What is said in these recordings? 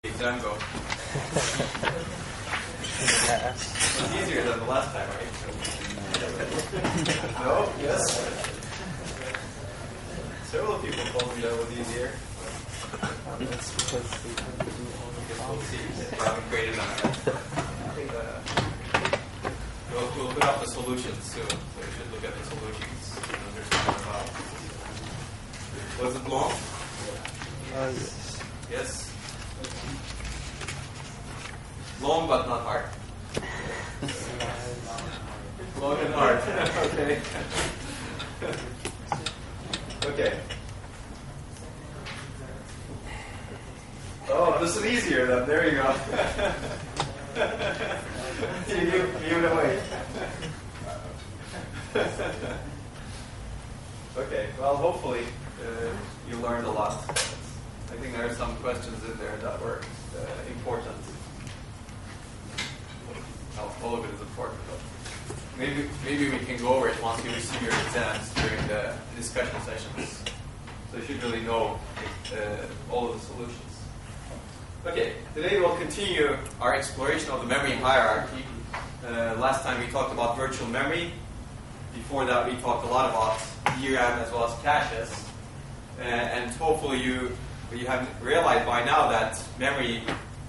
exam go? It's easier than the last time, right? No? Yes? Several people told me that was easier. That's because they tend to do all the We'll see. I haven't graded on that. We'll put up the solutions soon, so you should look at the solutions and understand about. Was it long? yes. Yes? Long but not hard. Long and hard. Okay. Okay. Oh, this is easier then. There you go. You give it away. Okay. Well, hopefully you learned a lot. I think there are some questions in there that were important. Well, all of it is important, but maybe we can go over it once you receive your exams during the discussion sessions. So you should really know all of the solutions. Okay, today we'll continue our exploration of the memory hierarchy. Last time we talked about virtual memory. Before that we talked a lot about DRAM as well as caches. And hopefully you have realized by now that memory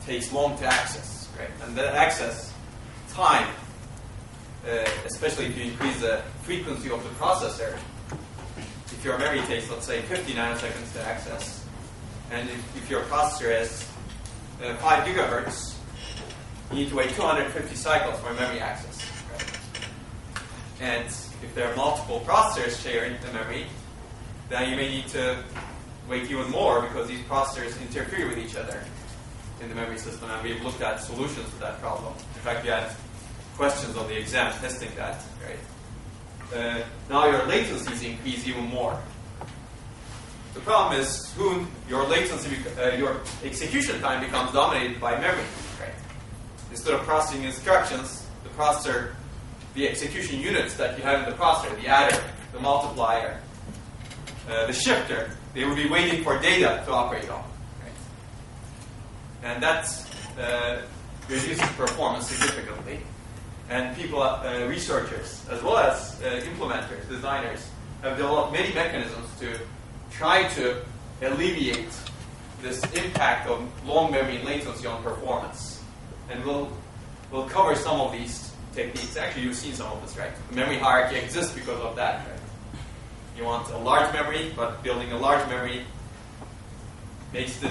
takes long to access, right? And the access time, especially if you increase the frequency of the processor, if your memory takes, let's say, 50 nanoseconds to access, and if your processor has 5 gigahertz, you need to wait 250 cycles for memory access. Right? And if there are multiple processors sharing the memory, then you may need to wait even more because these processors interfere with each other in the memory system, and we've looked at solutions to that problem. In fact, we had questions on the exam testing that. Right? Now your latencies increase even more. The problem is soon your latency, your execution time becomes dominated by memory. Right? Instead of processing instructions, the processor, the execution units that you have in the processor, the adder, the multiplier, the shifter, they will be waiting for data to operate on. Right? And that reduces performance significantly. And people, researchers, as well as implementers, designers, have developed many mechanisms to try to alleviate this impact of long memory and latency on performance. And we'll cover some of these techniques. Actually, you've seen some of this, right? The memory hierarchy exists because of that, right? You want a large memory, but building a large memory makes the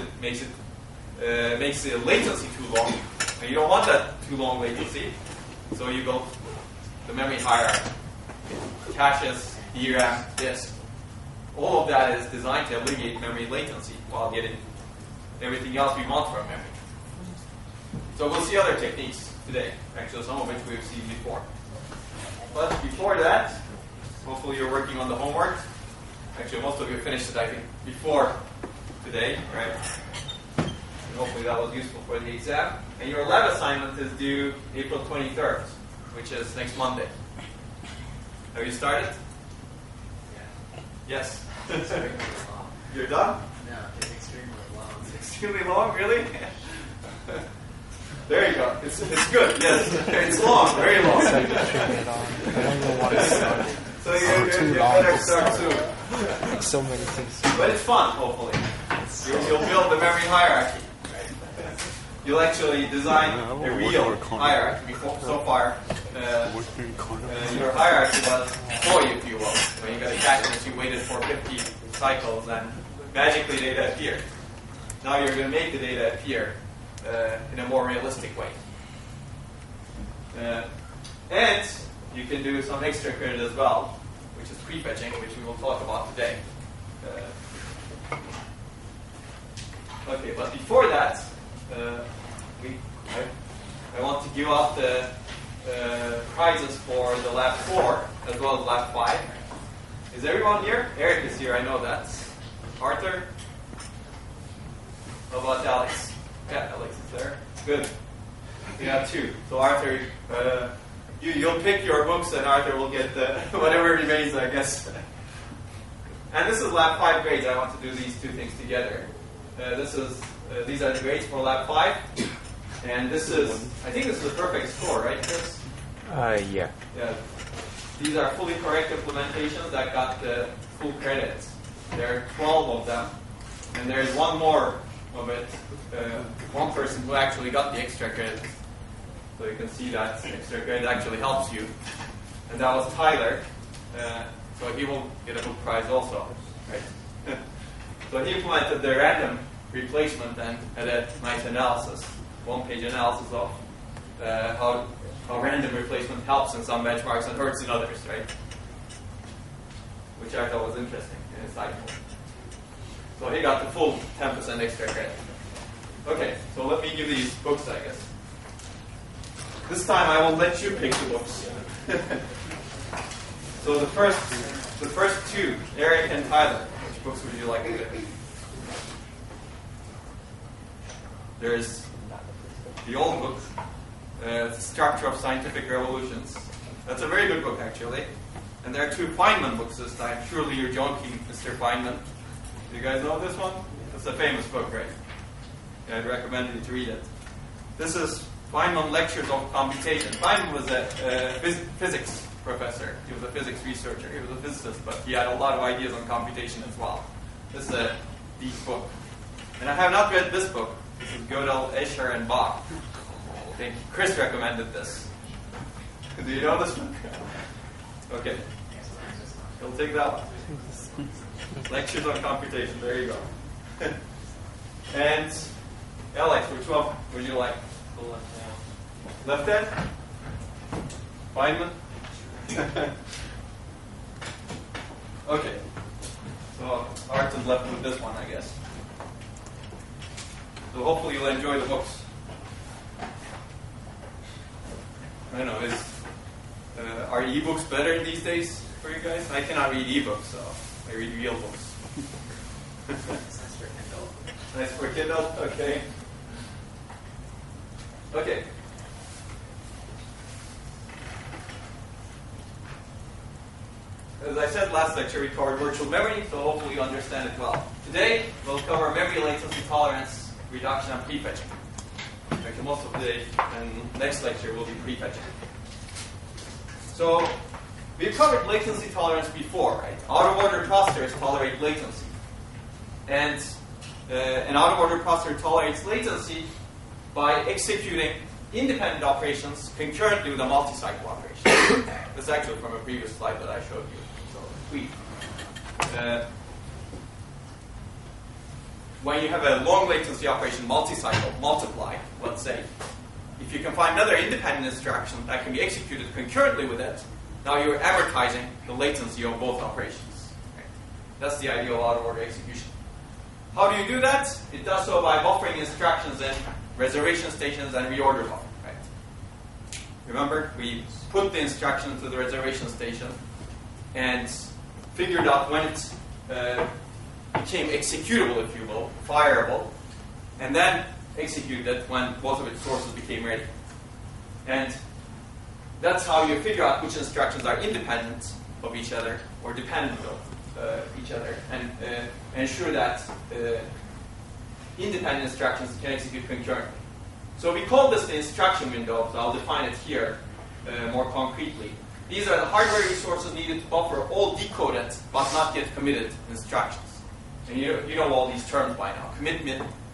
latency too long. And you don't want that too long latency, so you build the memory hierarchy. Caches, DRAM, disk. All of that is designed to alleviate memory latency while getting everything else we want from memory. So we'll see other techniques today, actually some of which we've seen before. But before that, hopefully you're working on the homework. Actually, most of you finished it, I think, before today, right? And hopefully that was useful for the exam. And your lab assignment is due April 23rd, which is next Monday. Have you started? Yeah. Yes. You're done? No, it's extremely long. It's extremely long, really? There you go. It's good, yes. It's long, very long. I don't know why it's started. So you better start soon. So many things. But it's fun, hopefully. You'll build the memory hierarchy. Right? You'll actually design a real hierarchy. So far, your hierarchy was toy, if you will. When you got a cache that you waited for 50 cycles and magically data appeared. Now you're going to make the data appear in a more realistic way. And you can do some extra credit as well, which is prefetching, which we will talk about today. Okay, but before that, I want to give out the prizes for the lab 4 as well as lab 5. Is everyone here? Eric is here, I know that. Arthur? How about Alex? Yeah, Alex is there. Good. We have 2. So Arthur, you'll pick your books and Arthur will get whatever remains, I guess. And this is lab 5 grades. I want to do these two things together. This is these are the grades for lab 5. And this is, I think this is a perfect score, right, Chris? Yeah. Yeah. These are fully correct implementations that got the full credits. There are 12 of them. And there's one more of it, one person who actually got the extra credit. So you can see that extra credit actually helps you. And that was Tyler. So he will get a book prize also, right? So he implemented the random replacement and had a nice analysis, one-page analysis of how random replacement helps in some benchmarks and hurts in others, right? Which I thought was interesting and insightful. So he got the full 10% extra credit. Okay, so let me give these books, I guess. This time I will let you pick the books. So the first two, Eric and Tyler, which books would you like to pick? There's the old book, The Structure of Scientific Revolutions. That's a very good book, actually. And there are two Feynman books this time. Surely you're joking, Mr. Feynman. Do you guys know this one? It's a famous book, right? Yeah, I'd recommend you to read it. This is Feynman Lectures on Computation. Feynman was a physics professor. He was a physics researcher. He was a physicist, but he had a lot of ideas on computation as well. This is a deep book. And I have not read this book. This is Gödel, Escher, and Bach. I think Chris recommended this. Do you know this book? Okay. He'll take that one. Lectures on Computation. There you go. And Alex, which one would you like? The left hand. Left hand? Feynman? Okay. So Arts is left with this one, I guess. So hopefully you'll enjoy the books. I don't know, are e-books better these days for you guys? I cannot read e-books, so I read real books. Nice for Kindle. Nice for Kindle? Okay. Okay. As I said last lecture, we covered virtual memory, so hopefully you understand it well. Today, we'll cover memory latency tolerance, reduction, and prefetching. Actually, most of the day and next lecture will be prefetching. So, we've covered latency tolerance before, right? Out-of-order processors tolerate latency. And an out-of-order processor tolerates latency by executing independent operations concurrently with a multi-cycle operation. This is actually from a previous slide that I showed you. So, tweet. When you have a long latency operation, multi-cycle, multiply, let's say, if you can find another independent instruction that can be executed concurrently with it, now you're amortizing the latency of both operations. Okay. That's the idea of out-of-order execution. How do you do that? It does so by buffering instructions in reservation stations and reorder buffer. Right? Remember, we put the instruction to the reservation station and figured out when it became executable, if you will, fireable, and then executed it when both of its sources became ready. And that's how you figure out which instructions are independent of each other or dependent of each other, and ensure that independent instructions can execute concurrently. So we call this the instruction window, so I'll define it here more concretely. These are the hardware resources needed to buffer all decoded but not yet committed instructions. And you know all these terms by now.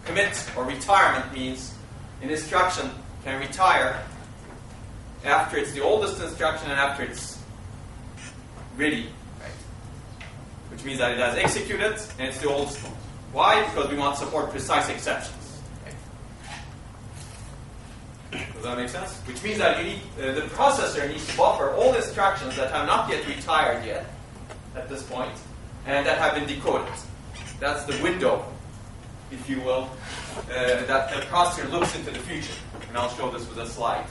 Commit or retirement means an instruction can retire after it's the oldest instruction and after it's ready, right? Which means that it has executed and it's the oldest one. Why? Because we want to support precise exceptions. Right? Does that make sense? Which means that you need the processor needs to buffer all instructions that have not yet retired yet at this point and that have been decoded. That's the window, if you will, that the processor looks into the future. And I'll show this with a slide.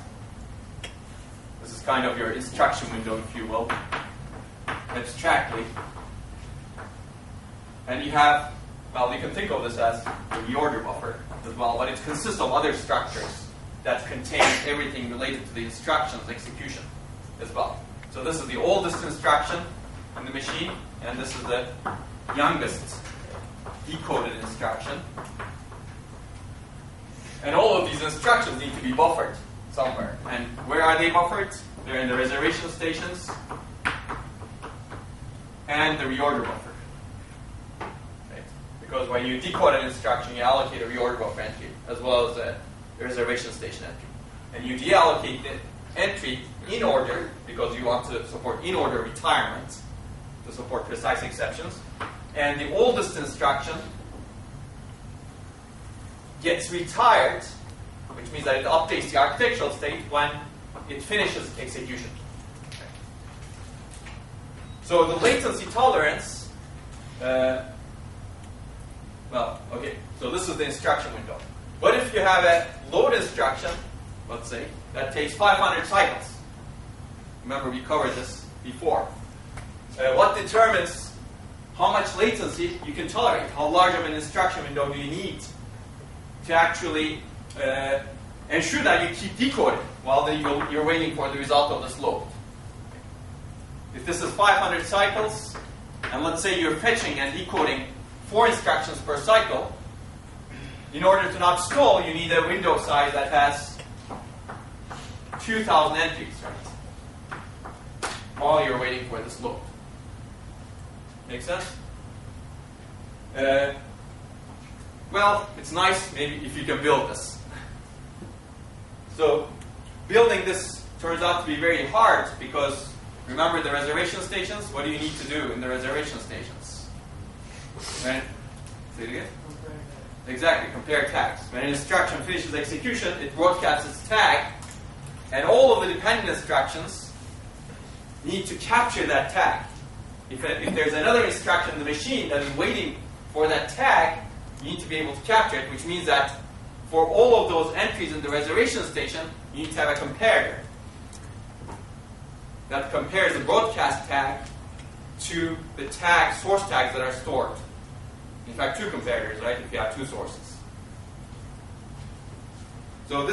This is kind of your instruction window, if you will, abstractly. And you have, well, you can think of this as the reorder buffer as well, but it consists of other structures that contain everything related to the instruction's execution as well. So this is the oldest instruction in the machine, and this is the youngest decoded instruction. And all of these instructions need to be buffered somewhere. And where are they buffered? They're in the reservation stations and the reorder buffer. Right? Because when you decode an instruction, you allocate a reorder buffer entry as well as a reservation station entry. And you deallocate the entry in order because you want to support in-order retirement to support precise exceptions. And the oldest instruction gets retired, which means that it updates the architectural state when it finishes execution. So the latency tolerance, so this is the instruction window. What if you have a load instruction, let's say, that takes 500 cycles? Remember, we covered this before. What determines how much latency you can tolerate? How large of an instruction window do you need to actually ensure that you keep decoding while you're waiting for the result of this load? If this is 500 cycles, and let's say you're fetching and decoding 4 instructions per cycle, in order to not stall, you need a window size that has 2,000 entries, right? While you're waiting for this load. Make sense? Well, it's nice maybe if you can build this. So, building this turns out to be very hard because, remember the reservation stations? What do you need to do in the reservation stations? Right? Say it again? Exactly, compare tags. When an instruction finishes execution, it broadcasts its tag, and all of the dependent instructions need to capture that tag. If there's another instruction in the machine that is waiting for that tag, you need to be able to capture it, which means that for all of those entries in the reservation station, you need to have a comparator that compares the broadcast tag to the source tags that are stored. In fact, 2 comparators, right, if you have 2 sources. So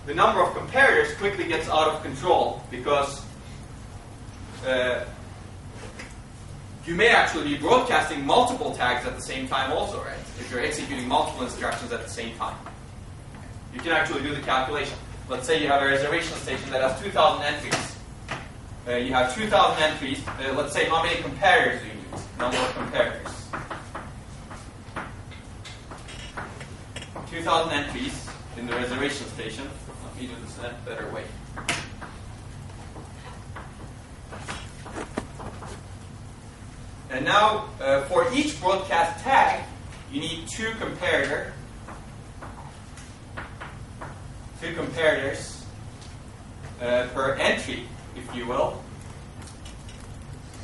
the number of comparators quickly gets out of control because you may actually be broadcasting multiple tags at the same time also, right? If you're executing multiple instructions at the same time. You can actually do the calculation. Let's say you have a reservation station that has 2,000 entries. You have 2,000 entries. Let's say how many comparators do you use? Number of comparators. 2,000 entries in the reservation station. Let me do this in a better way. And now, for each broadcast tag, you need 2 comparators per entry, if you will,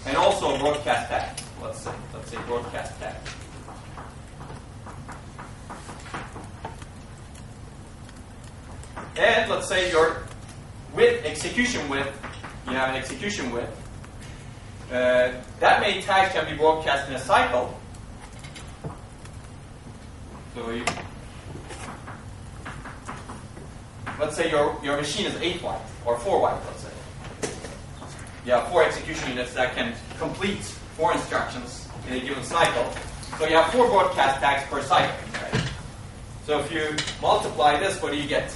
and also a broadcast tag. Let's say broadcast tag. And let's say your execution width, you have an execution width. That many tags can be broadcast in a cycle. So let's say your machine is 8 wide or 4 wide, let's say. You have 4 execution units that can complete 4 instructions in a given cycle. So you have 4 broadcast tags per cycle, right? So if you multiply this, what do you get?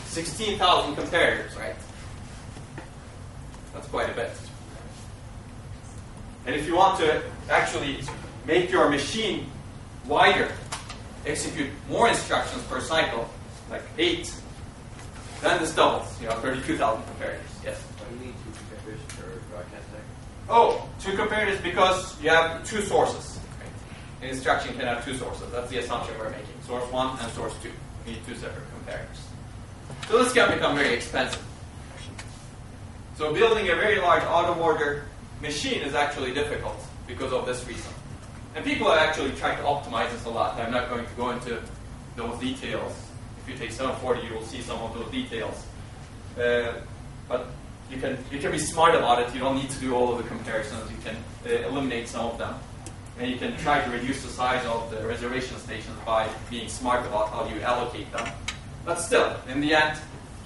16,000 comparators, right? That's quite a bit. And if you want to actually make your machine wider, execute more instructions per cycle, like 8, then this doubles. You have 32,000 comparators. Yes? Why do you need 2 comparators per broadcast tag? Oh, 2 comparators because you have 2 sources. Right? An instruction can have 2 sources. That's the assumption we're making. Source 1 and source 2. You need 2 separate comparators. So this can become very expensive. So building a very large auto-order machine is actually difficult because of this reason. And people have actually tried to optimize this a lot. I'm not going to go into those details. If you take 740, you will see some of those details. But you can be smart about it. You don't need to do all of the comparisons. You can eliminate some of them. And you can try to reduce the size of the reservation stations by being smart about how you allocate them. But still, in the end,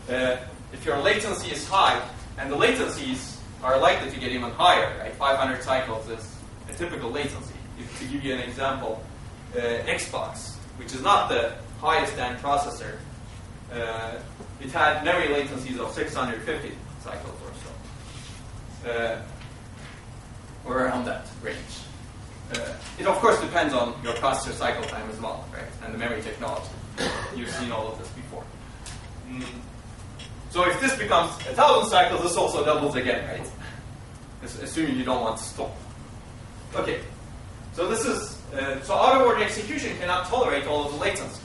if your latency is high, and the latencies are likely to get even higher, right? 500 cycles is a typical latency. To give you an example, Xbox, which is not the highest end processor, it had memory latencies of 650 cycles or so, or around that range. It of course depends on your processor cycle time as well, right? And the memory technology. You've seen all of this before. So if this becomes 1,000 cycles, this also doubles again, right? Assuming you don't want to stop. Okay. So this is so out-of-order execution cannot tolerate all of the latency.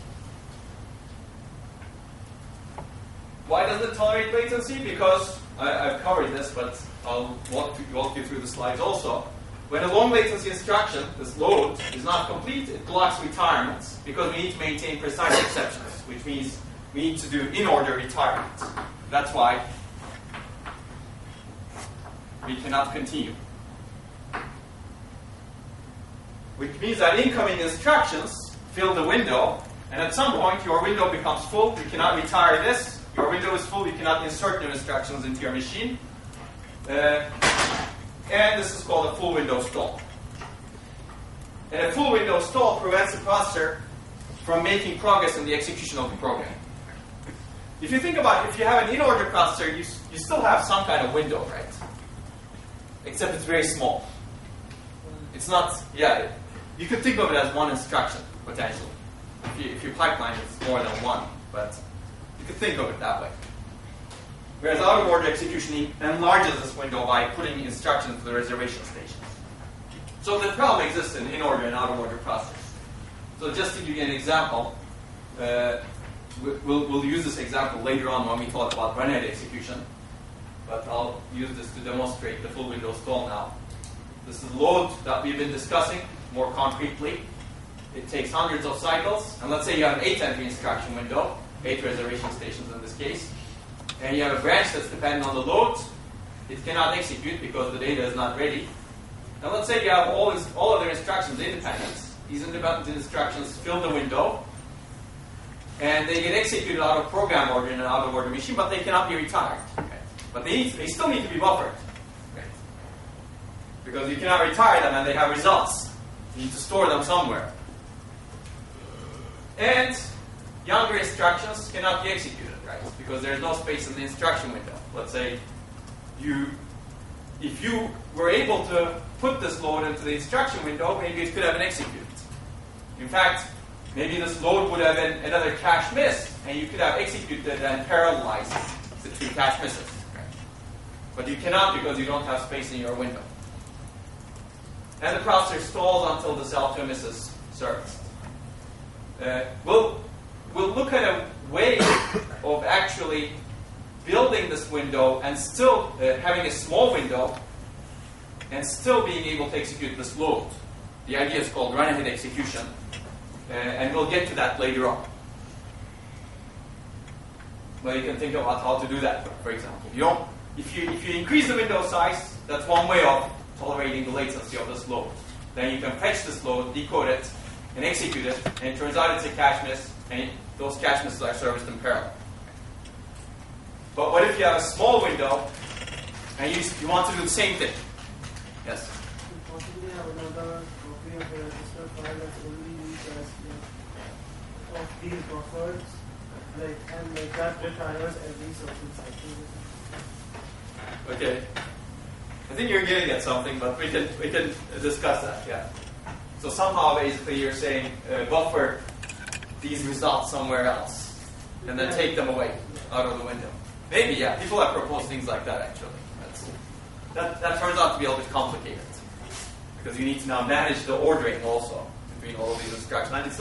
Why does it tolerate latency? Because I've covered this, but I'll walk you through the slides also. When a long latency instruction, this load, is not complete, it blocks retirements because we need to maintain precise exceptions, which means we need to do in-order retirements. That's why we cannot continue. Which means that incoming instructions fill the window, and at some point your window becomes full, you cannot retire this. Your window is full, you cannot insert new instructions into your machine. And this is called a full window stall. And a full window stall prevents the processor from making progress in the execution of the program. If you think about it, if you have an in-order processor, you still have some kind of window, right? Except it's very small. It's not, yeah, you could think of it as one instruction, potentially. If your pipeline is more than one, but you could think of it that way. Whereas out-of-order execution enlarges this window by putting instructions to the reservation stations. So the problem exists in in-order and out-of-order processors. So just to give you an example, we'll use this example later on when we talk about run-ahead execution. But I'll use this to demonstrate the full window stall now. This is load that we've been discussing more concretely. It takes hundreds of cycles. And let's say you have an 8-entry instruction window, 8 reservation stations in this case. And you have a branch that's dependent on the load. It cannot execute because the data is not ready. And let's say you have all of their instructions independent. These independent instructions fill the window. And they get executed out of program order in an out-of-order machine, but they cannot be retired. Okay. But they still need to be buffered. Okay. Because you cannot retire them and they have results. You need to store them somewhere. And younger instructions cannot be executed. Because there's no space in the instruction window. Let's say if you were able to put this load into the instruction window, maybe it could have been executed. In fact, maybe this load would have been another cache miss, and you could have executed and parallelized the 2 cache misses. Right? But you cannot because you don't have space in your window. And the processor stalls until the L2 miss is serviced. We'll look at a way of actually building this window and still having a small window and still being able to execute this load. The idea is called run-ahead execution, and we'll get to that later on. Well, you can think about how to do that, for example. If you increase the window size, that's one way of tolerating the latency of this load. Then you can fetch this load, decode it, and execute it, and it turns out it's a cache miss, and those cache misses are serviced in parallel. But what if you have a small window and you want to do the same thing? Yes? You possibly have another copy of the register file that's only used as of these buffers, and that retires every certain cycle. Okay. I think you're getting at something, but we can discuss that. Yeah. So somehow, basically, you're saying buffer these results somewhere else, and then take them away out of the window. Maybe, yeah. People have proposed things like that, actually. That turns out to be a little bit complicated, because you need to now manage the ordering also between all of these instructions. And it's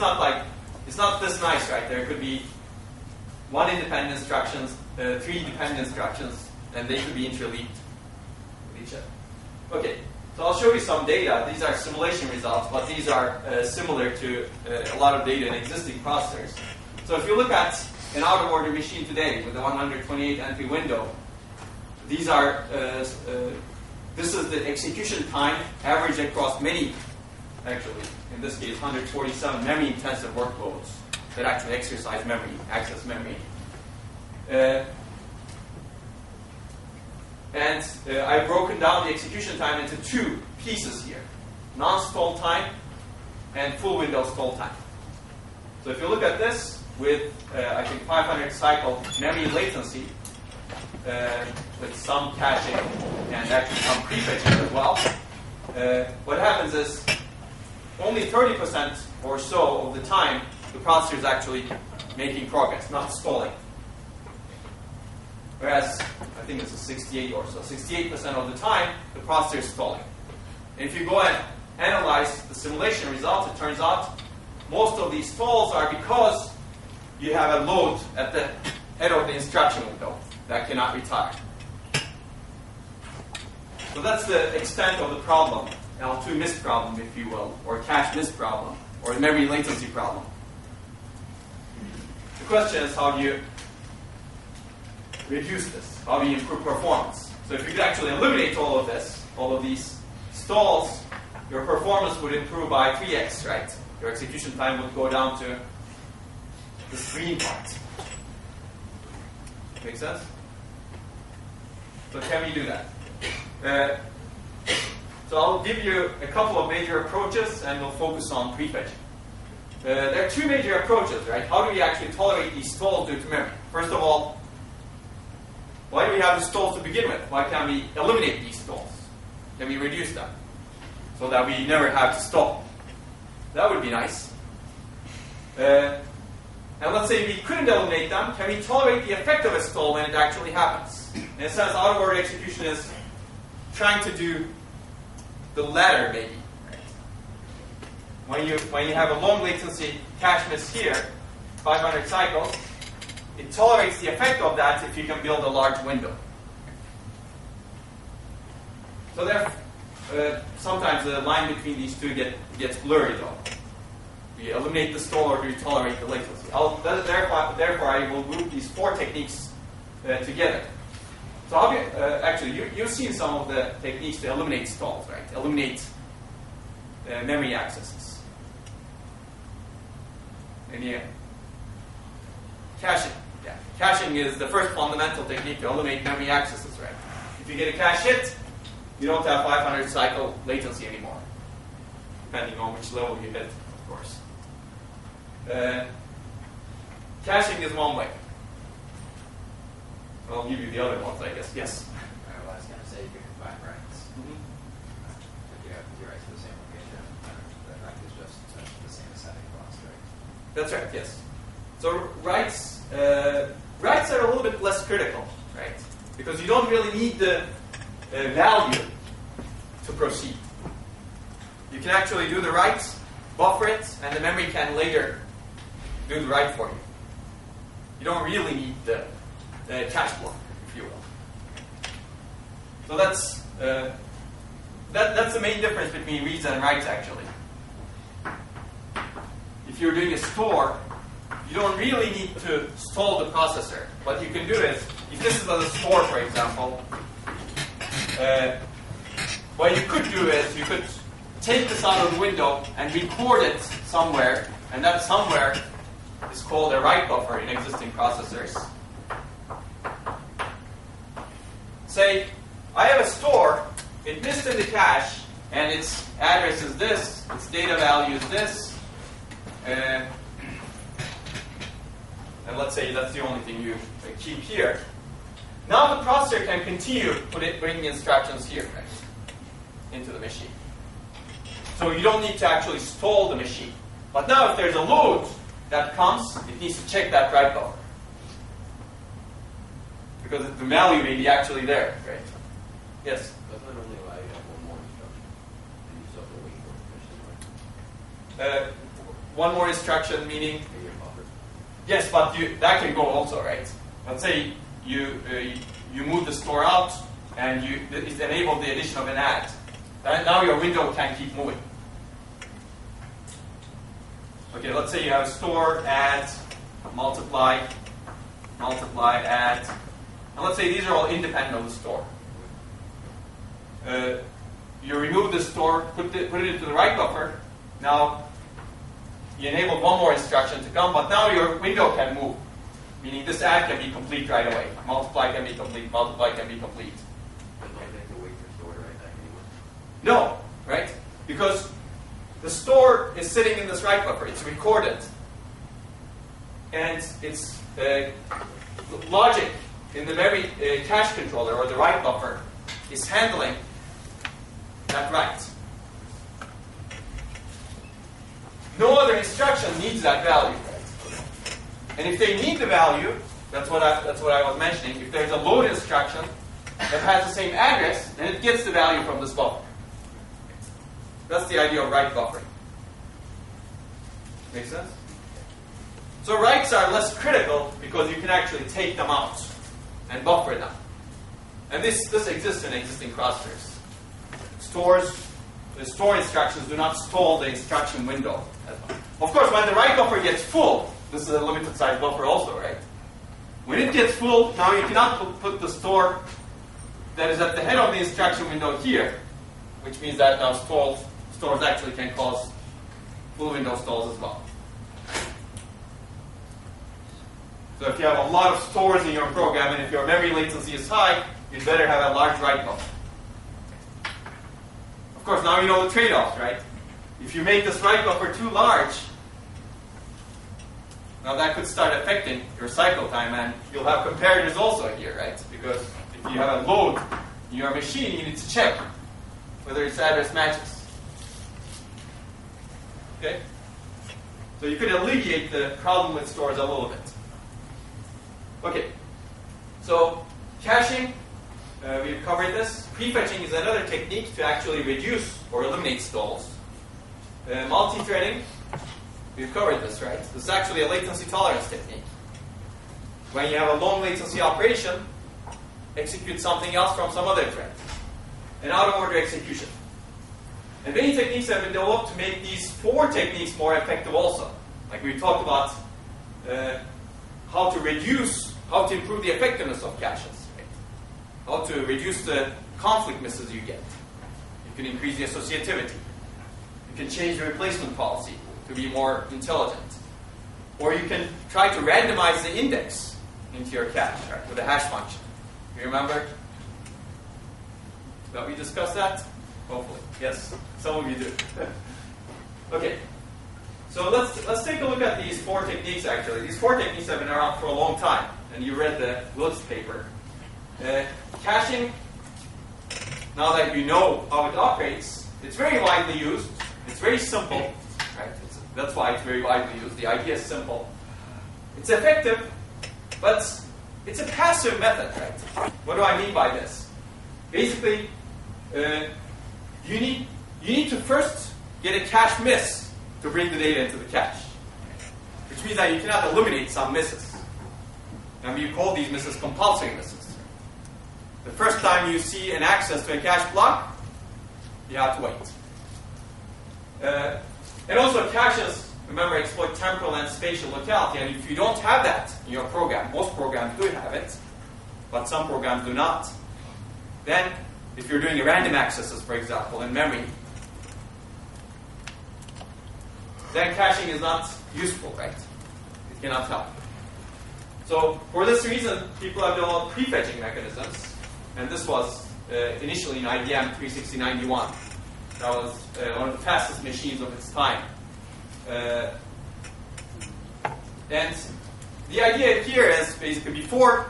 not this nice, right? There could be 1 independent instructions, 3 dependent instructions, and they could be interleaved with each other. Okay. So I'll show you some data. These are simulation results, but these are similar to a lot of data in existing processors. So if you look at an out-of-order machine today with a 128-entry window, these are this is the execution time averaged across many, actually, in this case, 147 memory-intensive workloads that actually exercise memory, access memory. And I've broken down the execution time into 2 pieces here. Non-stall time and full window stall time. So if you look at this, with, I think, 500 cycle memory latency, with some caching and actually some prefetching as well, what happens is only 30% or so of the time the processor is actually making progress, not stalling. Whereas, I think it's a 68 or so. 68% of the time, the processor is stalling. And if you go and analyze the simulation results, it turns out most of these stalls are because you have a load at the head of the instruction window that cannot retire. So that's the extent of the problem, L2 miss problem, if you will, or cache miss problem, or memory latency problem. The question is, how do you reduce this? How do you improve performance? So if you could actually eliminate all of this, all of these stalls, your performance would improve by 3x, right? Your execution time would go down to the screen part. Make sense? So can we do that? So I'll give you a couple of major approaches, and we'll focus on prefetching. There are two major approaches, right? How do we actually tolerate these stalls due to memory? First of all, why do we have the stalls to begin with? Why can't we eliminate these stalls? Can we reduce them so that we never have to stall? That would be nice. And let's say we couldn't eliminate them. Can we tolerate the effect of a stall when it actually happens? In a sense, out-of-order execution is trying to do the latter, maybe. Right? When you have a long latency cache miss here, 500 cycles, it tolerates the effect of that if you can build a large window. So sometimes the line between these two gets blurry, though. Do you eliminate the stall or do you tolerate the latency? Therefore, I will group these four techniques together. So actually, you've seen some of the techniques to eliminate stalls, right? Eliminate memory accesses. And yeah, caching. Yeah, caching is the first fundamental technique to eliminate memory accesses, right? If you get a cache hit, you don't have 500 cycle latency anymore, depending on which level you hit, of course. Caching is one way. I'll give you the other ones, I guess. Yes? Well, I was going to say you can combine writes. If you have two writes to the same location, the write is just the same aesthetic cost, right? That's right, yes. So writes are a little bit less critical, right? Because you don't really need the value to proceed. You can actually do the write, buffer it, and the memory can later do the write for you. You don't really need the cache block, if you will. So that's the main difference between reads and writes, actually. If you're doing a store, you don't really need to stall the processor. What you can do is, if this is a store, for example, what you could do is you could take this out of the window and record it somewhere, and that somewhere is called a write buffer in existing processors. Say, I have a store, it missed in the cache, and its address is this, its data value is this, and let's say that's the only thing you keep here. Now the processor can continue bringing instructions here, right, into the machine. So you don't need to actually stall the machine. But now if there's a load that comes, it needs to check that write buffer. Because the value may be actually there, right? Yes? Doesn't it only allow you to have one more instruction? And you still have to wait for the finish line? One more instruction, meaning? Maybe a buffer. Yes, but that can go also, right? Let's say you move the store out and it enabled the addition of an add. And now your window can keep moving. Okay, let's say you have a store, add, multiply, add. And let's say these are all independent of the store. You remove the store, put it into the write buffer. Now, you enabled one more instruction to come, but now your window can move. Meaning this add can be complete right away. Multiply can be complete, multiply can be complete. But don't you have to wait for the store to write back anymore? No, right? Because the store is sitting in this write buffer. It's recorded. and its logic in the memory cache controller or the write buffer is handling that write. No other instruction needs that value, right? And if they need the value, that's what I was mentioning. If there's a load instruction that has the same address, then it gets the value from this buffer. That's the idea of write buffering. Make sense? So writes are less critical because you can actually take them out and buffer them. And this exists in existing clusters. The store instructions do not stall the instruction window. Of course, when the write buffer gets full, this is a limited size buffer also, right? When it gets full, now you cannot put the store that is at the head of the instruction window here, which means that now stores actually can cause full window stalls as well. So if you have a lot of stores in your program and if your memory latency is high, you'd better have a large write buffer. Of course, now you know the trade-offs, right? If you make this write buffer too large, now that could start affecting your cycle time, and you'll have comparators also here, right? Because if you have a load in your machine, you need to check whether its address matches. Okay? So you could alleviate the problem with stores a little bit. Okay, so caching, we've covered this. Prefetching is another technique to actually reduce or eliminate stalls. Multi-threading, we've covered this, right? This is actually a latency tolerance technique. When you have a long latency operation, execute something else from some other thread. An out-of-order execution. And many techniques have been developed to make these 4 techniques more effective also. Like we talked about how to improve the effectiveness of caches. Right? How to reduce the conflict misses you get. You can increase the associativity. You can change the replacement policy to be more intelligent. Or you can try to randomize the index into your cache, right, with a hash function. You remember that we discussed that? Hopefully. Yes? Some of you do. Okay. So let's take a look at these 4 techniques actually. These 4 techniques have been around for a long time, and you read the Woods paper. Caching, now that you know how it operates, it's very widely used. It's very simple. Right? That's why it's very widely used. The idea is simple. It's effective, but it's a passive method, right? What do I mean by this? Basically, you need to first get a cache miss to bring the data into the cache, which means that you cannot eliminate some misses. And we call these misses compulsory misses. The first time you see an access to a cache block, you have to wait. And also caches, remember, exploit temporal and spatial locality, and if you don't have that in your program, most programs do have it, but some programs do not, then if you're doing random accesses, for example, in memory, then caching is not useful, right? It cannot help. So for this reason, people have developed prefetching mechanisms, and this was initially in IBM 369091. That was one of the fastest machines of its time. And the idea here is basically before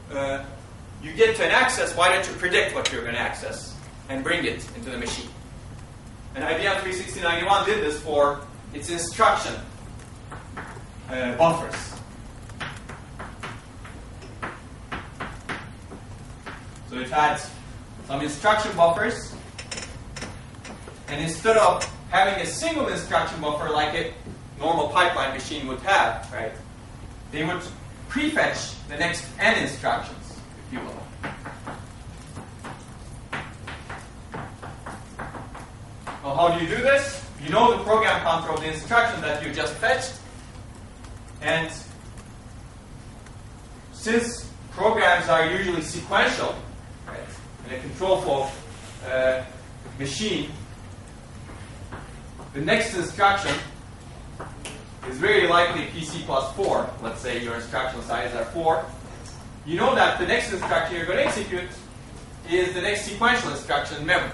you get to an access, why don't you predict what you're going to access and bring it into the machine? And IBM 369091 did this for its instruction buffers. So it had some instruction buffers, and instead of having a single instruction buffer like a normal pipeline machine would have, right, they would prefetch the next n instructions, if you will. Well, how do you do this? You know the program counter of the instruction that you just fetched, and since programs are usually sequential, right, in a control flow machine, the next instruction is very likely PC plus 4. Let's say your instruction sizes are 4. You know that the next instruction you're going to execute is the next sequential instruction in memory.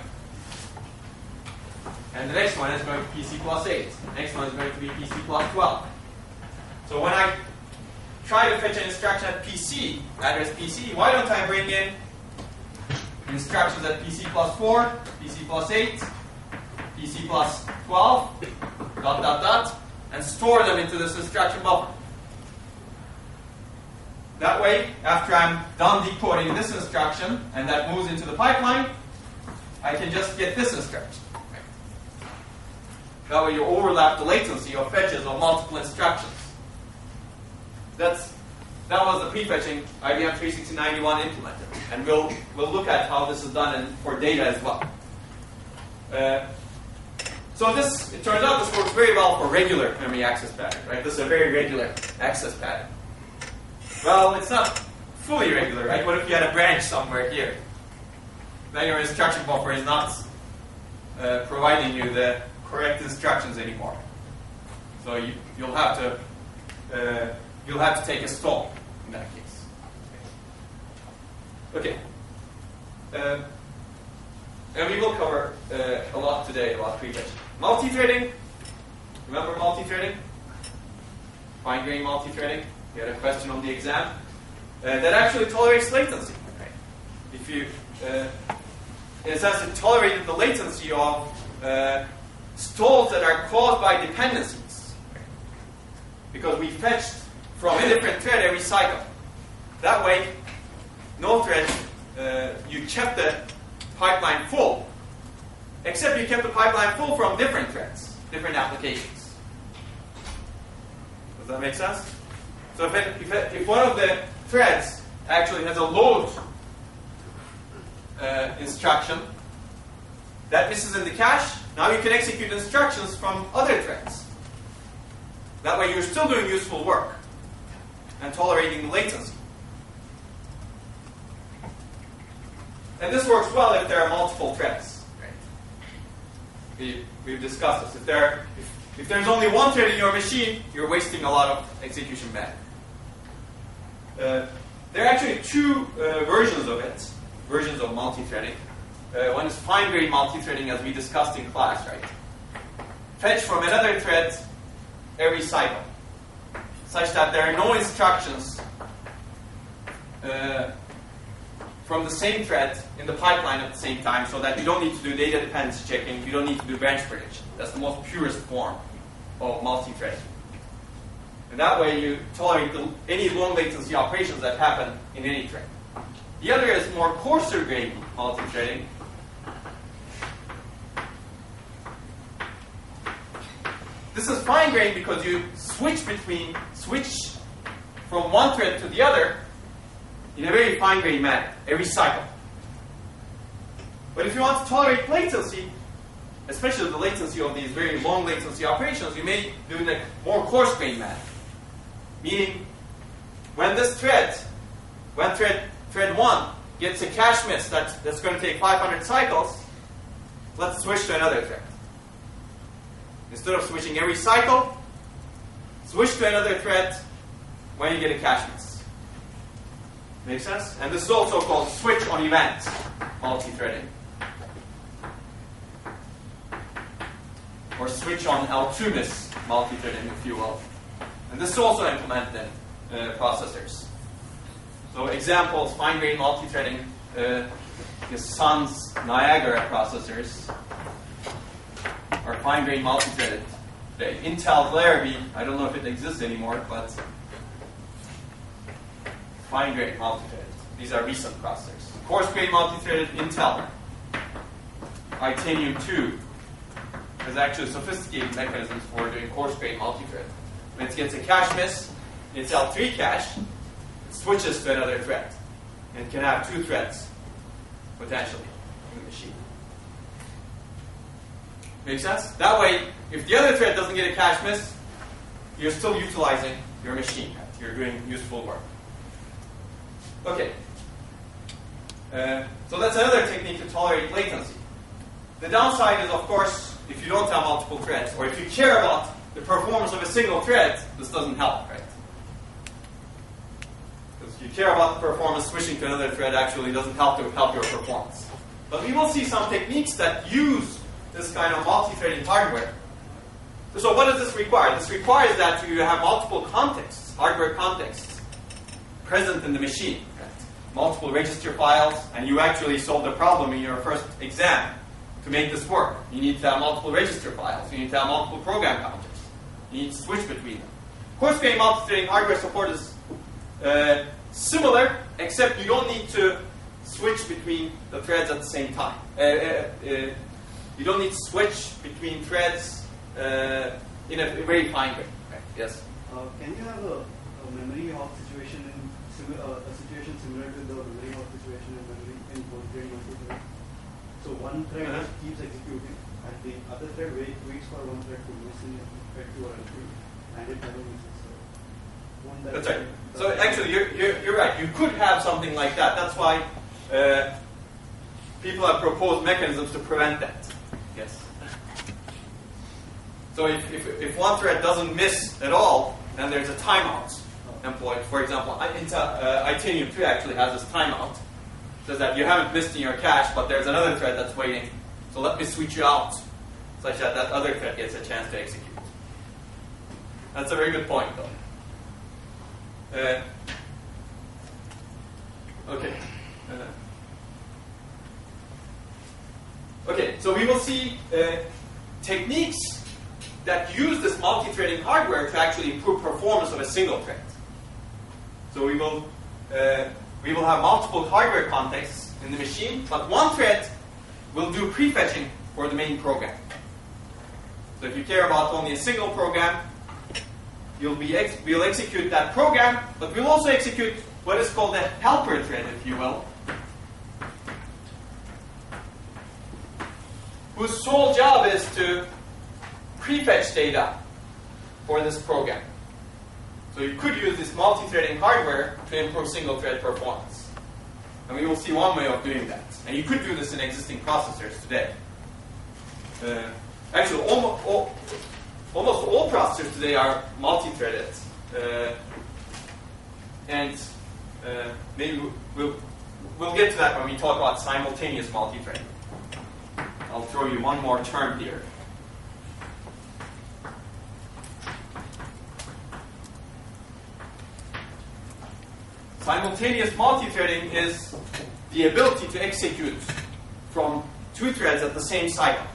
And the next one is going to be PC plus 8. The next one is going to be PC plus 12. So when I try to fetch an instruction at PC, address PC, why don't I bring in instructions at PC plus 4, PC plus 8, PC plus 12, ... and store them into this instruction buffer. That way, after I'm done decoding this instruction, and that moves into the pipeline, I can just get this instruction. That way you overlap the latency of fetches of multiple instructions. That was the prefetching IBM 36091 implemented. And we'll look at how this is done for data as well. So it turns out this works very well for regular memory access pattern, right? This is a very regular access pattern. Well, it's not fully regular, right? What if you had a branch somewhere here? Then your instruction buffer is not providing you the correct instructions anymore. So you'll have to take a stall in that case. Okay. And we will cover a lot today about prefetching. Multi-threading. Remember multi-threading? Fine-grained multi-threading. You had a question on the exam. That actually tolerates latency. Right? If you, in a sense, it tolerated the latency of stalls that are caused by dependencies. Right? Because we fetched from a different thread every cycle. That way, no thread, you kept the pipeline full, except you kept the pipeline full from different threads, different applications. Does that make sense? So if one of the threads actually has a load instruction that misses in the cache, now you can execute instructions from other threads. That way you're still doing useful work and tolerating the latency. And this works well if there are multiple threads. Right? We've discussed this. If there's only one thread in your machine, you're wasting a lot of execution bandwidth. There are actually two versions of it, versions of multi-threading. One is fine-grained multi-threading, as we discussed in class, right? Fetch from another thread every cycle, such that there are no instructions from the same thread in the pipeline at the same time, so that you don't need to do data dependency checking, you don't need to do branch prediction. That's the most purest form of multi-threading. And that way you tolerate any long latency operations that happen in any thread. The other is more coarser grained multi-threading. This is fine grained because you switch from one thread to the other in a very fine grained manner every cycle. But if you want to tolerate latency, especially the latency of these very long latency operations, you may do it in a more coarse grained manner. Meaning, when this thread 1 gets a cache miss that's going to take 500 cycles, let's switch to another thread. Instead of switching every cycle, switch to another thread when you get a cache miss. Make sense? And this is also called switch on event multi-threading. Or switch on L2 miss multi-threading, if you will. And this is also implemented in processors. So examples, fine-grained multi-threading, Sun's Niagara processors are fine-grained multi-threaded today. Intel's Larrabee, I don't know if it exists anymore, but fine-grained multi-threaded. These are recent processors. Coarse-grained multi-threaded, Intel. Itanium 2 has actually sophisticated mechanisms for doing coarse-grained multi-thread. When it gets a cache miss, it's L3 cache, it switches to another thread. And it can have two threads, potentially, in the machine. Make sense? That way, if the other thread doesn't get a cache miss, you're still utilizing your machine. You're doing useful work. Okay. So that's another technique to tolerate latency. The downside is, of course, if you don't have multiple threads, or if you care about the performance of a single thread, this doesn't help, right? Because if you care about the performance, switching to another thread actually doesn't help your performance. But we will see some techniques that use this kind of multi-threading hardware. So what does this require? This requires that you have multiple contexts, hardware contexts, present in the machine. Multiple register files, and you actually solved a problem in your first exam to make this work. You need to have multiple register files. You need to have multiple program counters. You need to switch between them. Coarse-grained multi-threading hardware support is similar, except you don't need to switch between the threads at the same time. You don't need to switch between threads in a very fine way. Right? Yes? Can you have a memory hop situation in a situation similar to the memory hop situation in coarse-grained multi-thread? So one thread keeps executing, and the other thread waits for one thread to miss in thread 2 or L3, and it never misses. So that's right. So actually, you're right. You could have something like that. That's why people have proposed mechanisms to prevent that. Yes. So if one thread doesn't miss at all, then there's a timeout employed. For example, Itanium 3 actually has this timeout. It says that you haven't missed in your cache, but there's another thread that's waiting. So let me switch you out, such that that other thread gets a chance to execute. That's a very good point, though. Okay. Okay, so we will see techniques that use this multi-threading hardware to actually improve performance of a single thread. So we will have multiple hardware contexts in the machine, but one thread will do prefetching for the main program. So if you care about only a single program, we'll execute that program, but we'll also execute what is called a helper thread, if you will, whose sole job is to prefetch data for this program. So you could use this multi-threading hardware to improve single-thread performance. And we will see one way of doing that. And you could do this in existing processors today. Actually, almost all processors today are multi-threaded. And maybe we'll get to that when we talk about simultaneous multi-threading. I'll throw you one more term here. Simultaneous multi-threading is the ability to execute from two threads at the same cycle.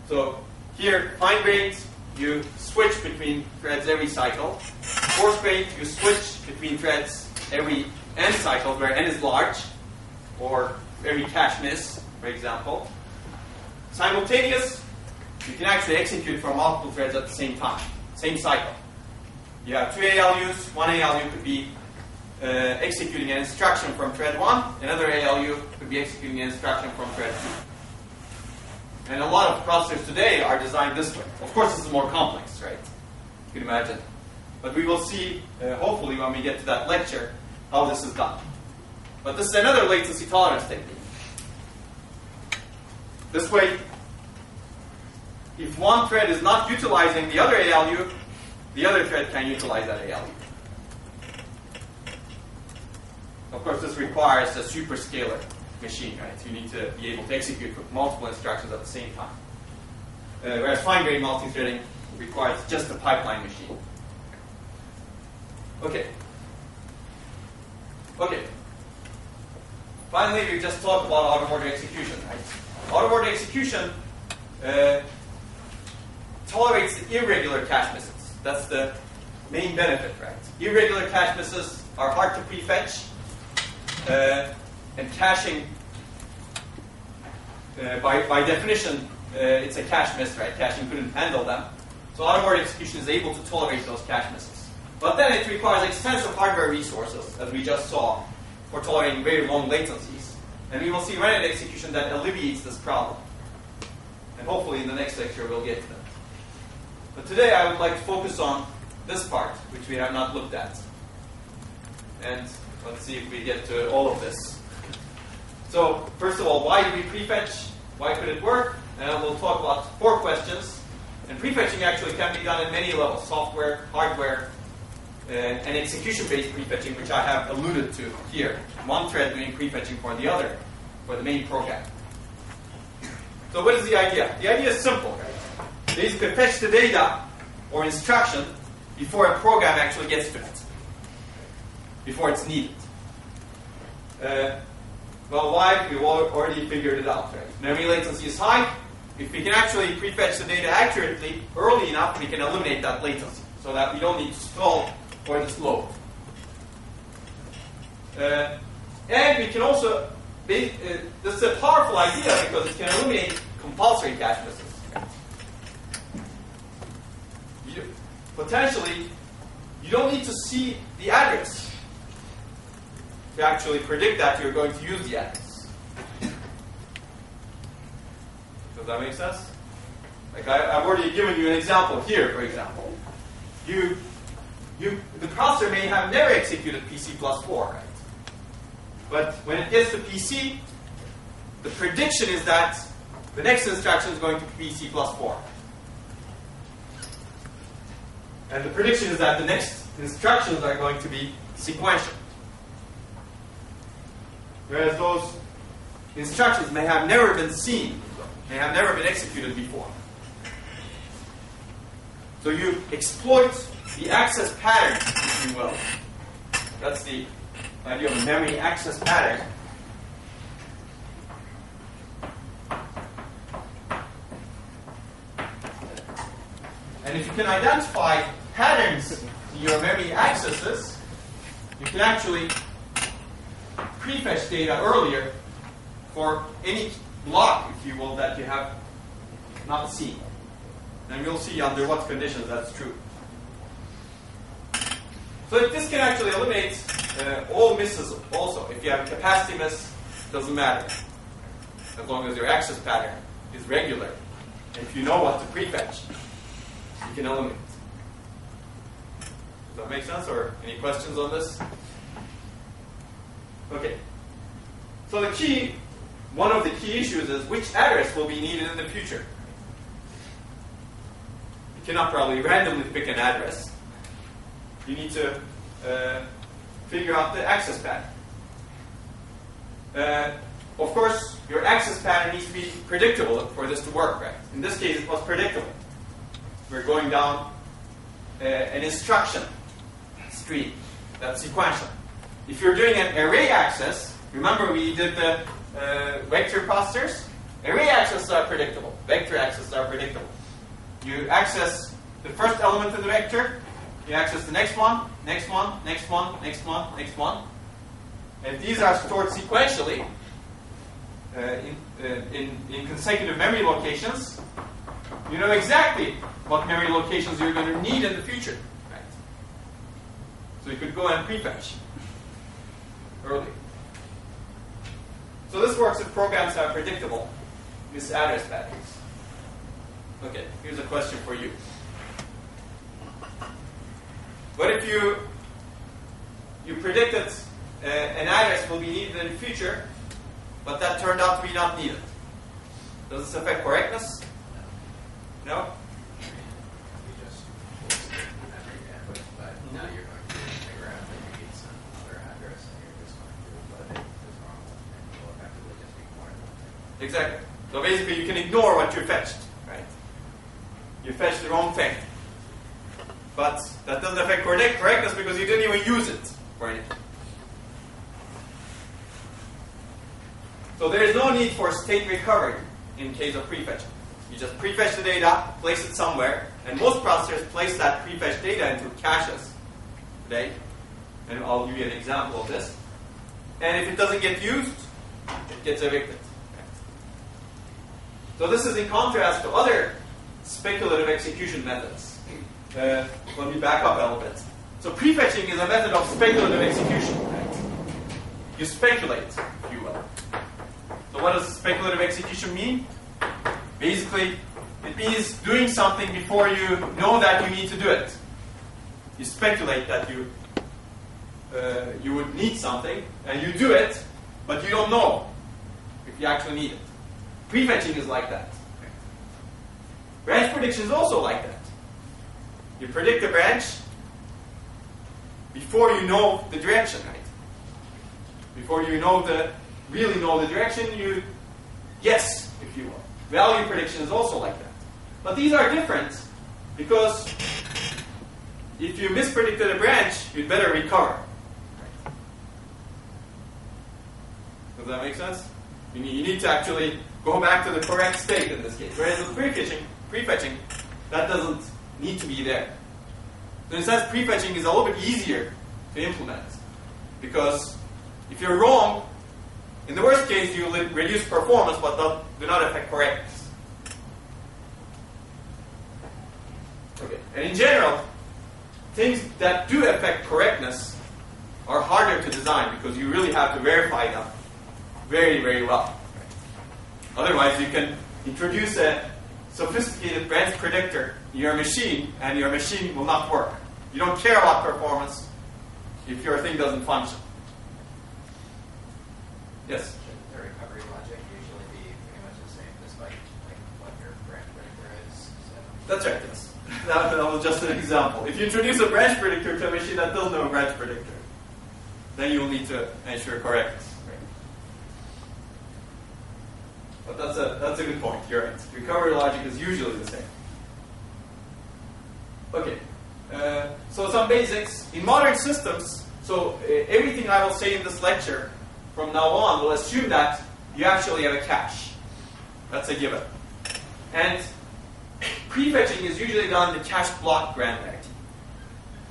So here, fine-grained, you switch between threads every cycle. Coarse-grained, you switch between threads every n cycle, where n is large, or every cache miss, for example. Simultaneous, you can actually execute from multiple threads at the same time, same cycle. You have two ALUs. One ALU could be executing an instruction from thread 1. Another ALU could be executing an instruction from thread 2. And a lot of processors today are designed this way. Of course, this is more complex, right? You can imagine. But we will see, hopefully, when we get to that lecture, how this is done. But this is another latency tolerance technique. This way, if one thread is not utilizing the other ALU, the other thread can utilize that ALU. Of course, this requires a superscalar machine, right? You need to be able to execute multiple instructions at the same time. Whereas fine-grained multi-threading requires just a pipeline machine. Okay. Okay. Finally, we just talked about out-of-order execution, right? Out-of-order execution tolerates the irregular cache misses. That's the main benefit, right? Irregular cache misses are hard to prefetch, and caching, by definition, it's a cache miss, right? Caching couldn't handle them. So out-of-order execution is able to tolerate those cache misses. But then it requires extensive hardware resources, as we just saw, for tolerating very long latencies. And we will see run-end execution that alleviates this problem. And hopefully in the next lecture we'll get to that. But today I would like to focus on this part, which we have not looked at. And let's see if we get to all of this. So first of all, why do we prefetch? Why could it work? And we'll talk about 4 questions. And prefetching actually can be done at many levels: software, hardware, and execution-based prefetching, which I have alluded to here. One thread doing prefetching for the other, for the main program. So what is the idea? The idea is simple, right? Basically, fetch the data or instruction before a program actually gets to it, before it's needed. Well, why? We've already figured it out, right? Memory latency is high. If we can actually prefetch the data accurately early enough, we can eliminate that latency so that we don't need to stall for this load. And we can also, this is a powerful idea because it can eliminate compulsory cache misses. Potentially, you don't need to see the address to actually predict that you're going to use the address. Does that make sense? Like I've already given you an example here, for example. The processor may have never executed PC plus 4, right? But when it gets to PC, the prediction is that the next instruction is going to be PC plus 4. And the prediction is that the next instructions are going to be sequential. Whereas those instructions may have never been seen, may have never been executed before. So you exploit the access pattern, if you will. That's the idea of a memory access pattern. And if you can identify patterns in your memory accesses, you can actually prefetch data earlier for any block, if you will, that you have not seen. And we'll see under what conditions that's true. So this can actually eliminate all misses also. If you have a capacity miss, it doesn't matter. As long as your access pattern is regular. And if you know what to prefetch, you can eliminate. Does that make sense? Or any questions on this? Okay. So one of the key issues is which address will be needed in the future. You cannot probably randomly pick an address. You need to figure out the access pattern. Of course, your access pattern needs to be predictable for this to work, right? In this case, it was predictable. We're going down an instruction stream that's sequential. If you're doing an array access, remember we did the vector processors? Array accesses are predictable. Vector accesses are predictable. You access the first element of the vector, you access the next one, next one, next one, next one, next one. And these are stored sequentially in consecutive memory locations. You know exactly what memory locations you're going to need in the future. Right? So you could go and prefetch early. So this works if programs are predictable with address patterns. Okay, here's a question for you. What if you predicted an address will be needed in the future, but that turned out to be not needed? Does this affect correctness? No? You just forced it in memory bandwidth, but now you're going to figure out that you need some other address and you're just going to let it as normal and you'll effectively just ignore it. Exactly. So basically you can ignore what you fetched, right? You fetched the wrong thing. But that doesn't affect correctness because you didn't even use it for anything. So there is no need for state recovery in case of prefetching. You just prefetch the data, place it somewhere, and most processors place that prefetched data into caches today. And I'll give you an example of this. And if it doesn't get used, it gets evicted. So this is in contrast to other speculative execution methods. Let me back up a little bit. So prefetching is a method of speculative execution. Right? You speculate, if you will. So what does speculative execution mean? Basically, it means doing something before you know that you need to do it. You speculate that you would need something, and you do it, but you don't know if you actually need it. Prefetching is like that. Branch prediction is also like that. You predict a branch before you know the direction, right? Before you really know the direction, you guess, if you will. Value prediction is also like that. But these are different because if you mispredicted a branch, you'd better recover. Does that make sense? You need to actually go back to the correct state in this case. Whereas with prefetching, that doesn't need to be there. So in a sense, prefetching is a little bit easier to implement. Because if you're wrong, in the worst case, you will reduce performance, but do not affect correctness. Okay. And in general, things that do affect correctness are harder to design because you really have to verify them very, very well. Otherwise, you can introduce a sophisticated branch predictor in your machine, and your machine will not work. You don't care about performance if your thing doesn't function. Yes? Should the recovery logic usually be pretty much the same despite what your branch predictor is? So. That's right, yes. That was just an example. If you introduce a branch predictor to a machine that doesn't know a branch predictor, then you will need to ensure correctness. But that's a good point. You're right. Recovery logic is usually the same. Okay. So some basics. In modern systems, so everything I will say in this lecture from now on will assume that you actually have a cache. That's a given. And prefetching is usually done in the cache block granularity.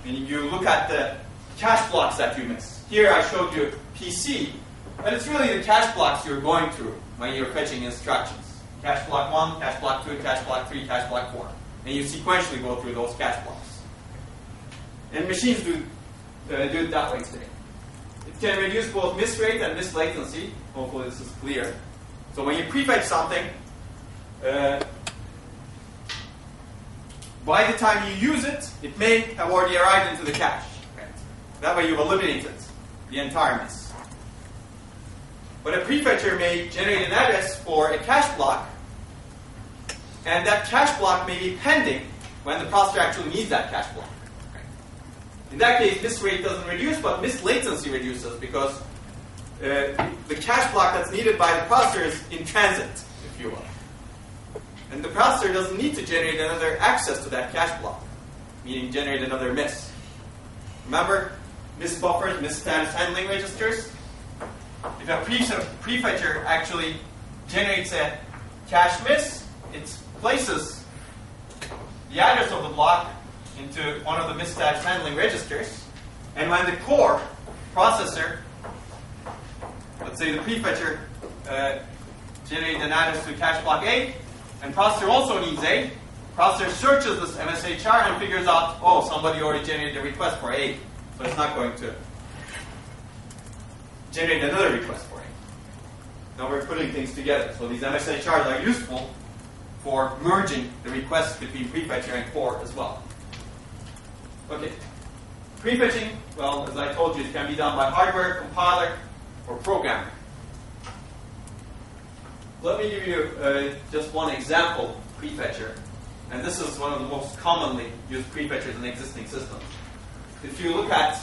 Meaning you look at the cache blocks that you miss. Here I showed you PC, but it's really the cache blocks you're going through when you're fetching instructions. Cache block 1, cache block 2, cache block 3, cache block 4. And you sequentially go through those cache blocks. And machines do it that way today. It can reduce both miss rate and miss latency. Hopefully this is clear. So when you prefetch something, by the time you use it, it may have already arrived into the cache. Right? That way you've eliminated the entire miss. But a prefetcher may generate an address for a cache block, and that cache block may be pending when the processor actually needs that cache block. In that case, miss rate doesn't reduce, but miss latency reduces because the cache block that's needed by the processor is in transit, if you will. And the processor doesn't need to generate another access to that cache block, meaning generate another miss. Remember, miss buffers, miss status handling registers? If a prefetcher actually generates a cache miss, it places the address of the block into one of the miss status handling registers, and when the core processor, let's say the prefetcher, generates an address to cache block A, and processor also needs A, processor searches this MSHR and figures out, oh, somebody already generated a request for A, so it's not going to generate another request for A. Now we're putting things together. So these MSHRs are useful for merging the requests between prefetcher and core as well. Okay. Prefetching, well, as I told you, it can be done by hardware, compiler, or programmer. Let me give you just one example prefetcher. And this is one of the most commonly used prefetchers in existing systems. If you look at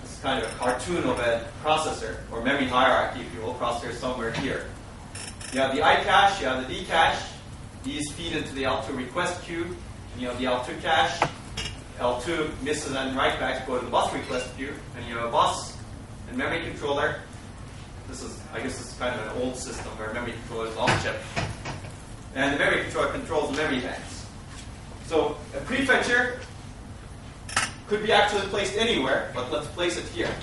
this kind of a cartoon of a processor, or memory hierarchy, if you will, processor somewhere here. You have the I cache, you have the D cache. These feed into the L2 request queue. And you have the L2 cache. L2 misses and write-backs go to the bus request queue. And you have a bus and memory controller. I guess this is kind of an old system where memory controller is off chip. And the memory controller controls the memory banks. So a prefetcher could be actually placed anywhere, but let's place it here.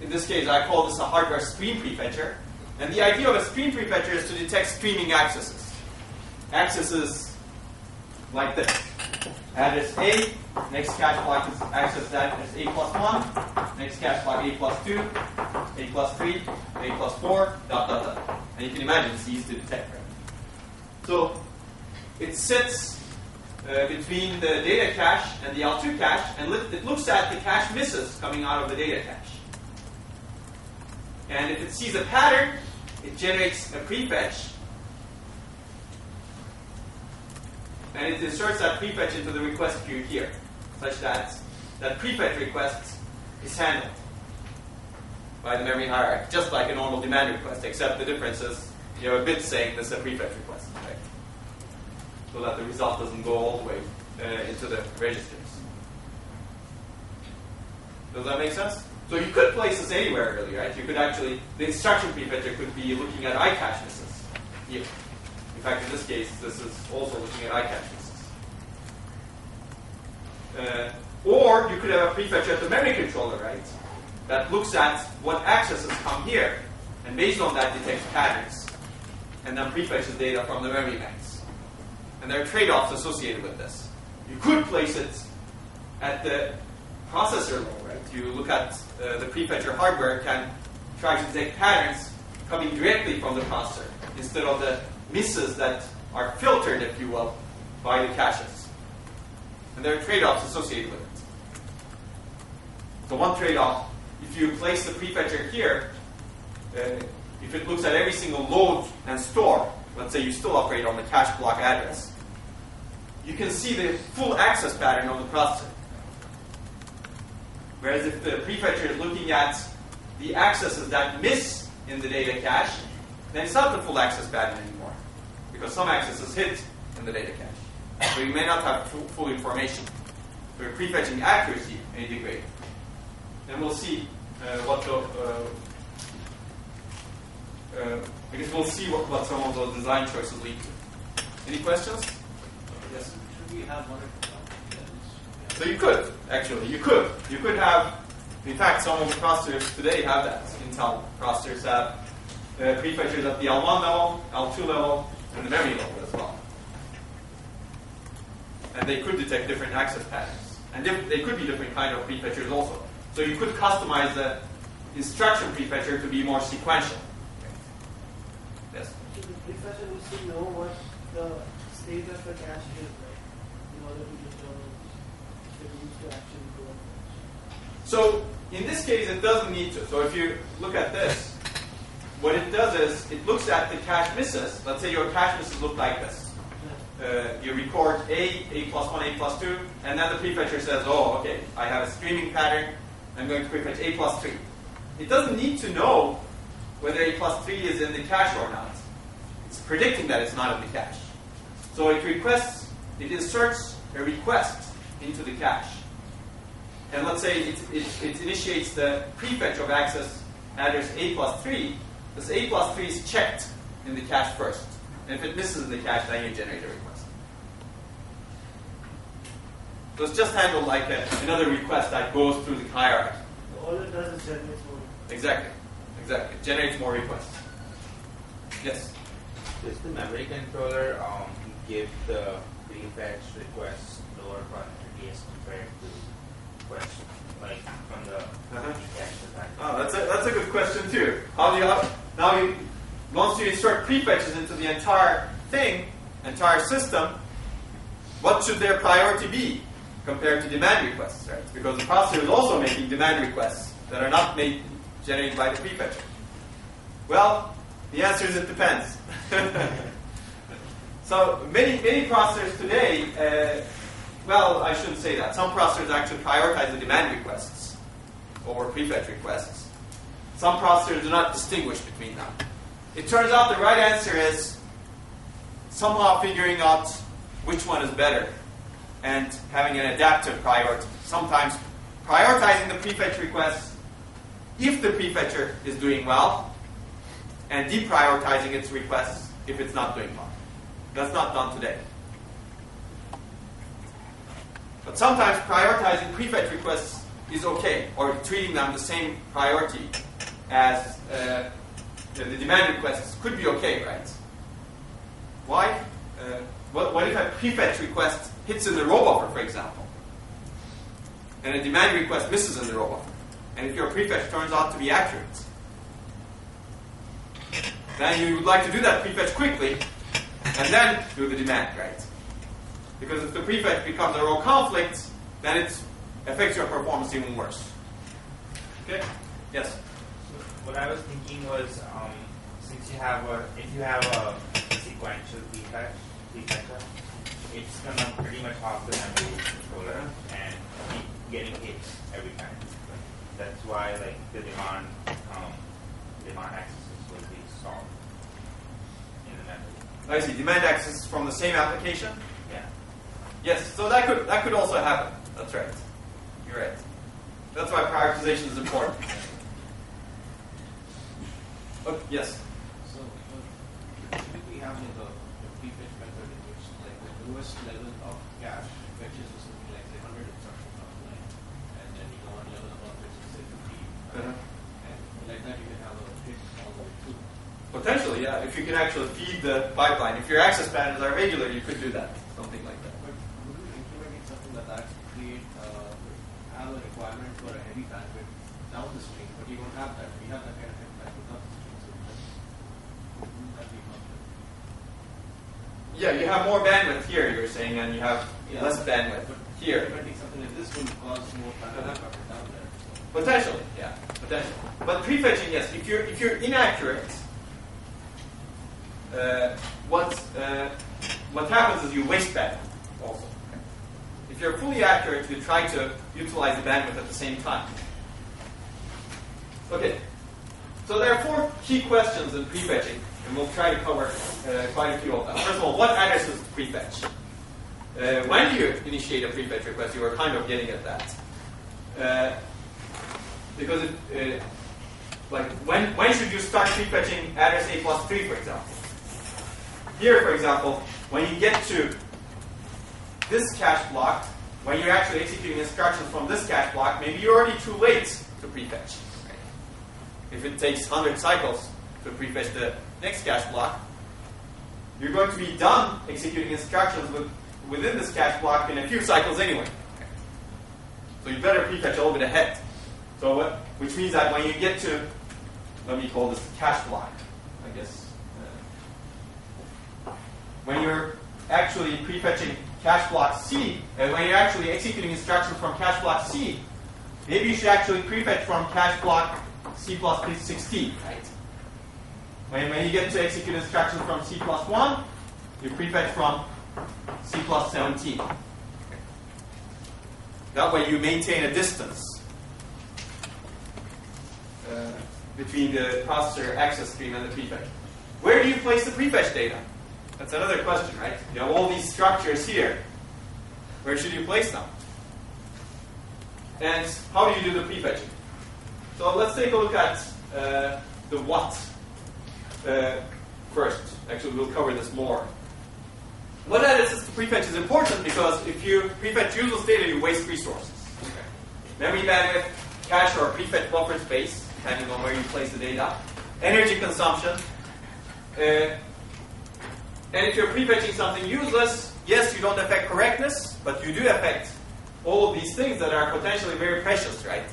In this case, I call this a hardware stream prefetcher. And the idea of a stream prefetcher is to detect streaming accesses. Accesses like this. Address A, next cache block is access address A plus 1, next cache block A plus 2, A plus 3, A plus 4, ... And you can imagine it's easy to detect. Right? So it sits between the data cache and the L2 cache, and it looks at the cache misses coming out of the data cache. And if it sees a pattern, it generates a prefetch, and it inserts that prefetch into the request queue here, such that that prefetch request is handled by the memory hierarchy, just like a normal demand request, except the difference is you have a bit saying this is a prefetch request. Right? so that the result doesn't go all the way into the registers. Does that make sense? So you could place this anywhere really, right? You could actually, the instruction prefetcher could be looking at iCache misses here. In fact, in this case, this is also looking at iCache misses. Or you could have a prefetcher at the memory controller, right? That looks at what accesses come here, and based on that detects patterns, and then prefetches data from the memory banks. And there are trade-offs associated with this. You could place it at the processor level, right? You look at the prefetcher hardware can try to detect patterns coming directly from the processor instead of the misses that are filtered, if you will, by the caches. And there are trade-offs associated with it. So one trade-off, if you place the prefetcher here, if it looks at every single load and store, let's say you still operate on the cache block address, you can see the full access pattern of the processor. Whereas if the prefetcher is looking at the accesses that miss in the data cache, then it's not the full access pattern anymore, because some accesses hit in the data cache. So you may not have full information. So your prefetching accuracy may degrade. And we'll see what some of those design choices lead to. Any questions? Yes. Should we have one? So you could, actually. You could have, in fact, some of the processors today have that. Intel processors have prefetchers at the L1 level, L2 level, and the memory level as well. And they could detect different access patterns. And they could be different kind of prefetchers also. So you could customize the instruction prefetcher to be more sequential. Yes? So the prefetcher needs to know what the state of the cache is, right? In order to determine if it needs to actually go. So in this case, it doesn't need to. So if you look at this, what it does is it looks at the cache misses. Let's say your cache misses look like this. You record A plus 1, A plus 2, and then the prefetcher says, oh, okay, I have a streaming pattern. I'm going to prefetch A plus 3. It doesn't need to know whether A plus 3 is in the cache or not. It's predicting that it's not in the cache. So it inserts a request into the cache. And let's say it initiates the prefetch of access address A plus 3. This A plus 3 is checked in the cache first. And if it misses in the cache, then you generate a request. So it's just handled like another request that goes through the hierarchy. All it does is generate more. Exactly. It generates more requests. Yes? Does the memory controller give the prefetch requests lower productivity as compared to requests like from the cache design? Oh, that's a good question too. Once you insert prefetches into the entire system, what should their priority be compared to demand requests, right? Because the processor is also making demand requests that are not generated by the prefetcher. Well, the answer is it depends. So many processors today, well, I shouldn't say that. Some processors actually prioritize the demand requests over prefetch requests. Some processors do not distinguish between them. It turns out the right answer is somehow figuring out which one is better and having an adaptive priority. Sometimes prioritizing the prefetch requests if the prefetcher is doing well, and deprioritizing its requests if it's not doing well. That's not done today. But sometimes prioritizing prefetch requests is okay, or treating them the same priority as the demand requests could be okay, right? Why? What if a prefetch request hits in the row buffer, for example, and a demand request misses in the row buffer? And if your prefetch turns out to be accurate, then you would like to do that prefetch quickly and then do the demand, right? Because if the prefetch becomes a row conflict, then it affects your performance even worse. Okay? Yes? What I was thinking was, since if you have a sequential prefetcher, it's gonna pretty much hog the memory controller and keep getting hits every time. That's why the demand accesses will be solved in the memory. I see. Demand access from the same application? Yeah. Yes, so that could also happen. That's right. You're right. That's why prioritization is important. Oh, yes? So, typically having the prefetch method in which like the lowest level of cache fetches is something like say 100 instructions offline, and then you go on level above which is say 50, Uh-huh. and like that you can have a hit all the way through. Potentially, yeah. If you can actually feed the pipeline. If your access patterns are regular, you could do that. Something like that. But would you implement something like that create have a requirement for a heavy bandwidth down the string, but you don't have that. We have that kind of heavy bandwidth up the string, so wouldn't that be conflict? Yeah, you have more bandwidth here, you're saying, and you have Yeah. less bandwidth But here. implementing something like this will cause more bandwidth down there. So. Potentially, yeah, potentially. But prefetching, yes. If you're inaccurate, what happens is you waste bandwidth also. If you're fully accurate, you try to utilize the bandwidth at the same time. Okay, so there are 4 key questions in prefetching, and we'll try to cover quite a few of them. First of all, what addresses to prefetch? When do you initiate a prefetch request? You were kind of getting at that. Because when should you start prefetching address A plus 3, for example? Here, for example, when you get to this cache block, when you're actually executing instructions from this cache block, maybe you're already too late to prefetch. Right? If it takes 100 cycles to prefetch the next cache block, you're going to be done executing instructions within this cache block in a few cycles anyway. So you better prefetch a little bit ahead. So which means that when you get to, let me call this cache block, I guess. When you're actually prefetching cache block C, and when you're actually executing instructions from cache block C, maybe you should actually prefetch from cache block C plus 16, right? When you get to execute instructions from C plus 1, you prefetch from C plus 17. That way you maintain a distance between the processor access stream and the prefetch. Where do you place the prefetch data? That's another question, right? You have all these structures here. Where should you place them? And how do you do the prefetching? So let's take a look at the what first. Actually, we'll cover this more. What addresses to prefetch is important because if you prefetch useless data, you waste resources. Okay. Memory bandwidth, cache or prefetch buffer space, depending on where you place the data. Energy consumption. And if you're prefetching something useless, yes, you don't affect correctness, but you do affect all of these things that are potentially very precious, right?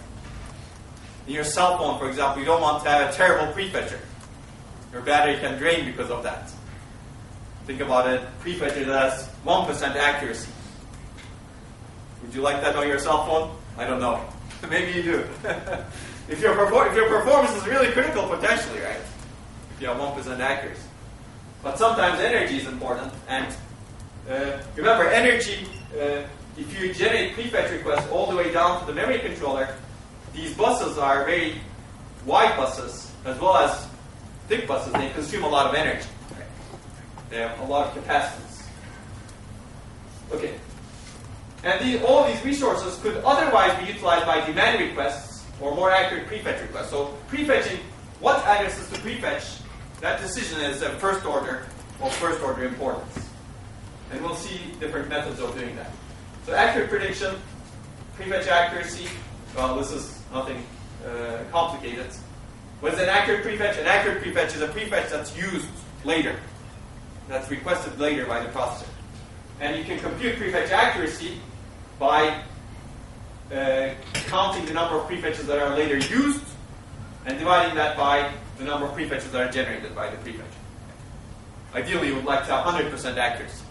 In your cell phone, for example, you don't want to have a terrible prefetcher. Your battery can drain because of that. Think about a prefetcher that has 1% accuracy. Would you like that on your cell phone? I don't know. Maybe you do. If your performance is really critical, potentially, right? If you have 1% accuracy. But sometimes energy is important. And remember, energy, if you generate prefetch requests all the way down to the memory controller, these buses are very wide buses, as well as thick buses. They consume a lot of energy. Right? They have a lot of capacitance. Okay. And all of these resources could otherwise be utilized by demand requests or more accurate prefetch requests. So prefetching, what addresses to prefetch, that decision is of first order importance. And we'll see different methods of doing that. So accurate prediction, prefetch accuracy, well, this is nothing complicated. What is an accurate prefetch? An accurate prefetch is a prefetch that's used later, that's requested later by the processor. And you can compute prefetch accuracy by counting the number of prefetches that are later used and dividing that by the number of prefetches that are generated by the prefetcher. Ideally, you would like to have 100% accuracy.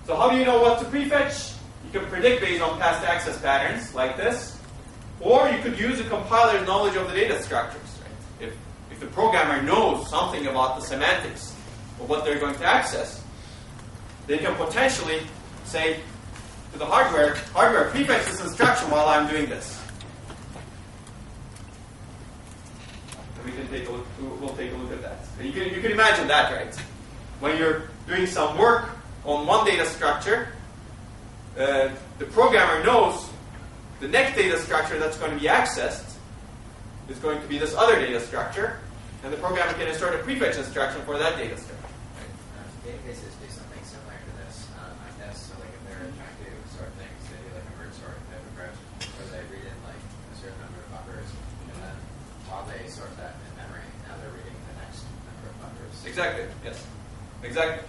So how do you know what to prefetch? You can predict based on past access patterns like this, or you could use a compiler's knowledge of the data structures. Right? If the programmer knows something about the semantics of what they're going to access, they can potentially say to the hardware, prefetch this instruction while I'm doing this. And we'll take a look at that. You can imagine that, right? When you're doing some work on one data structure, the programmer knows the next data structure that's going to be accessed is going to be this other data structure, and the programmer can insert a prefetch instruction for that data structure. Databases do something similar to this, I guess. So, like, if they're trying to sort things, they do like a merge sort type approach, where they read in like a certain number of buffers, and then while they sort that in memory, now they're reading the next number of buffers. Exactly. Yes. Exactly.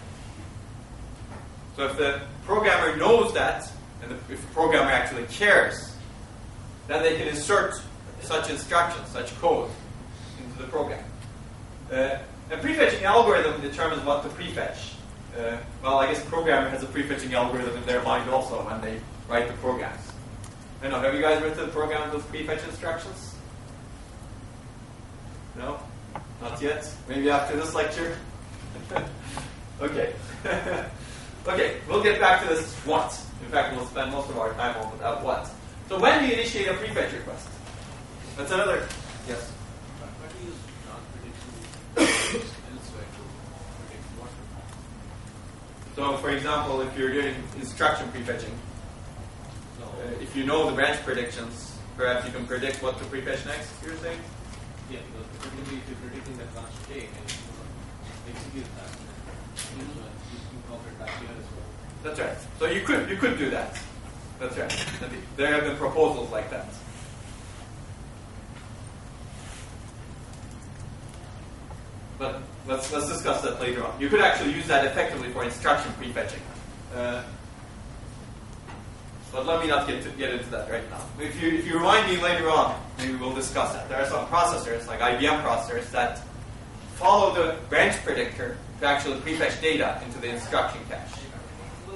So if the programmer knows that, and if the programmer actually cares, then they can insert such instructions, such code, into the program. A prefetching algorithm determines what to prefetch. Well, I guess the programmer has a prefetching algorithm in their mind also when they write the programs. I know, have you guys written the program with prefetch instructions? No? Not yet? Maybe after this lecture? Okay. Okay, we'll get back to this what. In fact, we'll spend most of our time on that what. So when do you initiate a prefetch request? That's another, yes? What do you use non-prediction elsewhere to predict what will happen? So, for example, if you're doing instruction prefetching, if you know the branch predictions, perhaps you can predict what to prefetch next, you're saying? Yeah, because typically if you're predicting the branch state and you want to execute that, you can incorporate that here as well. That's right. So you could do that. That's right. There have been proposals like that. But let's discuss that later on. You could actually use that effectively for instruction prefetching. But let me not get into that right now. If you remind me later on, maybe we'll discuss that. There are some processors, like IBM processors, that follow the branch predictor to actually prefetch data into the instruction cache.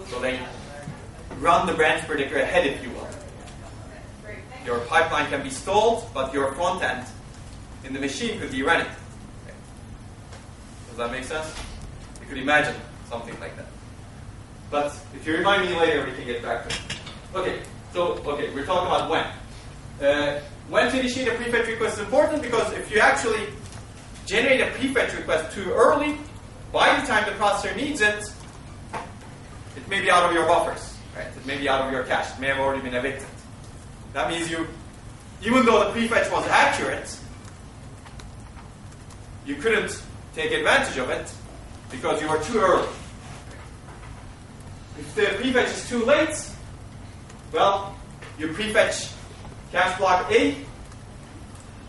So they run the branch predictor ahead, if you will. Your pipeline can be stalled, but your front end in the machine could be running. Does that make sense? You could imagine something like that. But if you remind me later, we can get back to it. Okay, we're talking about when. When to initiate a prefetch request is important because if you actually generate a prefetch request too early, by the time the processor needs it, it may be out of your buffers, right? It may be out of your cache. It may have already been evicted. That means even though the prefetch was accurate, you couldn't take advantage of it because you were too early. If the prefetch is too late, well, you prefetch cache block A,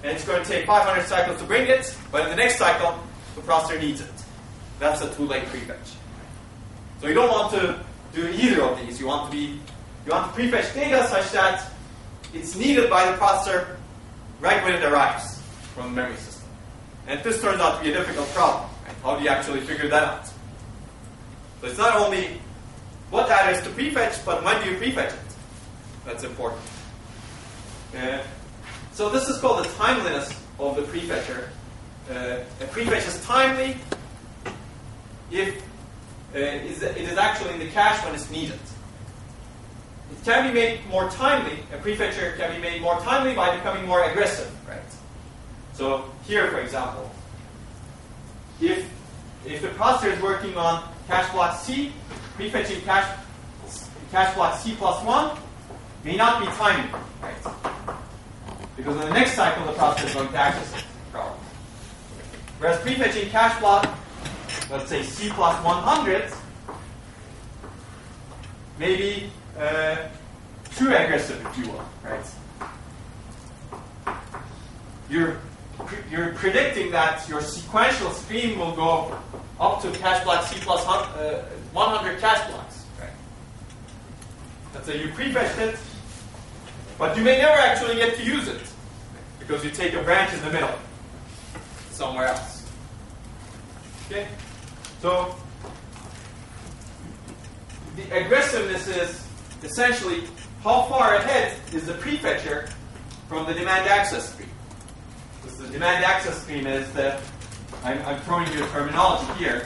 and it's going to take 500 cycles to bring it, but in the next cycle, the processor needs it. That's a too late prefetch. So you don't want to do either of these. You want to prefetch data such that it's needed by the processor right when it arrives from the memory system. And this turns out to be a difficult problem. Right? How do you actually figure that out? So it's not only what address to prefetch, but when do you prefetch it? That's important. So this is called the timeliness of the prefetcher. A prefetch is timely if it is actually in the cache when it's needed. It can be made more timely. A prefetcher can be made more timely by becoming more aggressive, right? So here, for example, if the processor is working on cache block C, prefetching cache block C plus 1 may not be timely, right? Because in the next cycle, the processor is going to access it, probably. Whereas prefetching cache block, let's say C plus 100, may be too aggressive, if you will, right? You're predicting that your sequential stream will go up to cache block C plus 100 cache blocks, right? Let's say you prefetched it, but you may never actually get to use it because you take a branch in the middle somewhere else. Okay? So the aggressiveness is essentially how far ahead is the prefetcher from the demand access stream. Because the demand access stream is I'm throwing you a terminology here,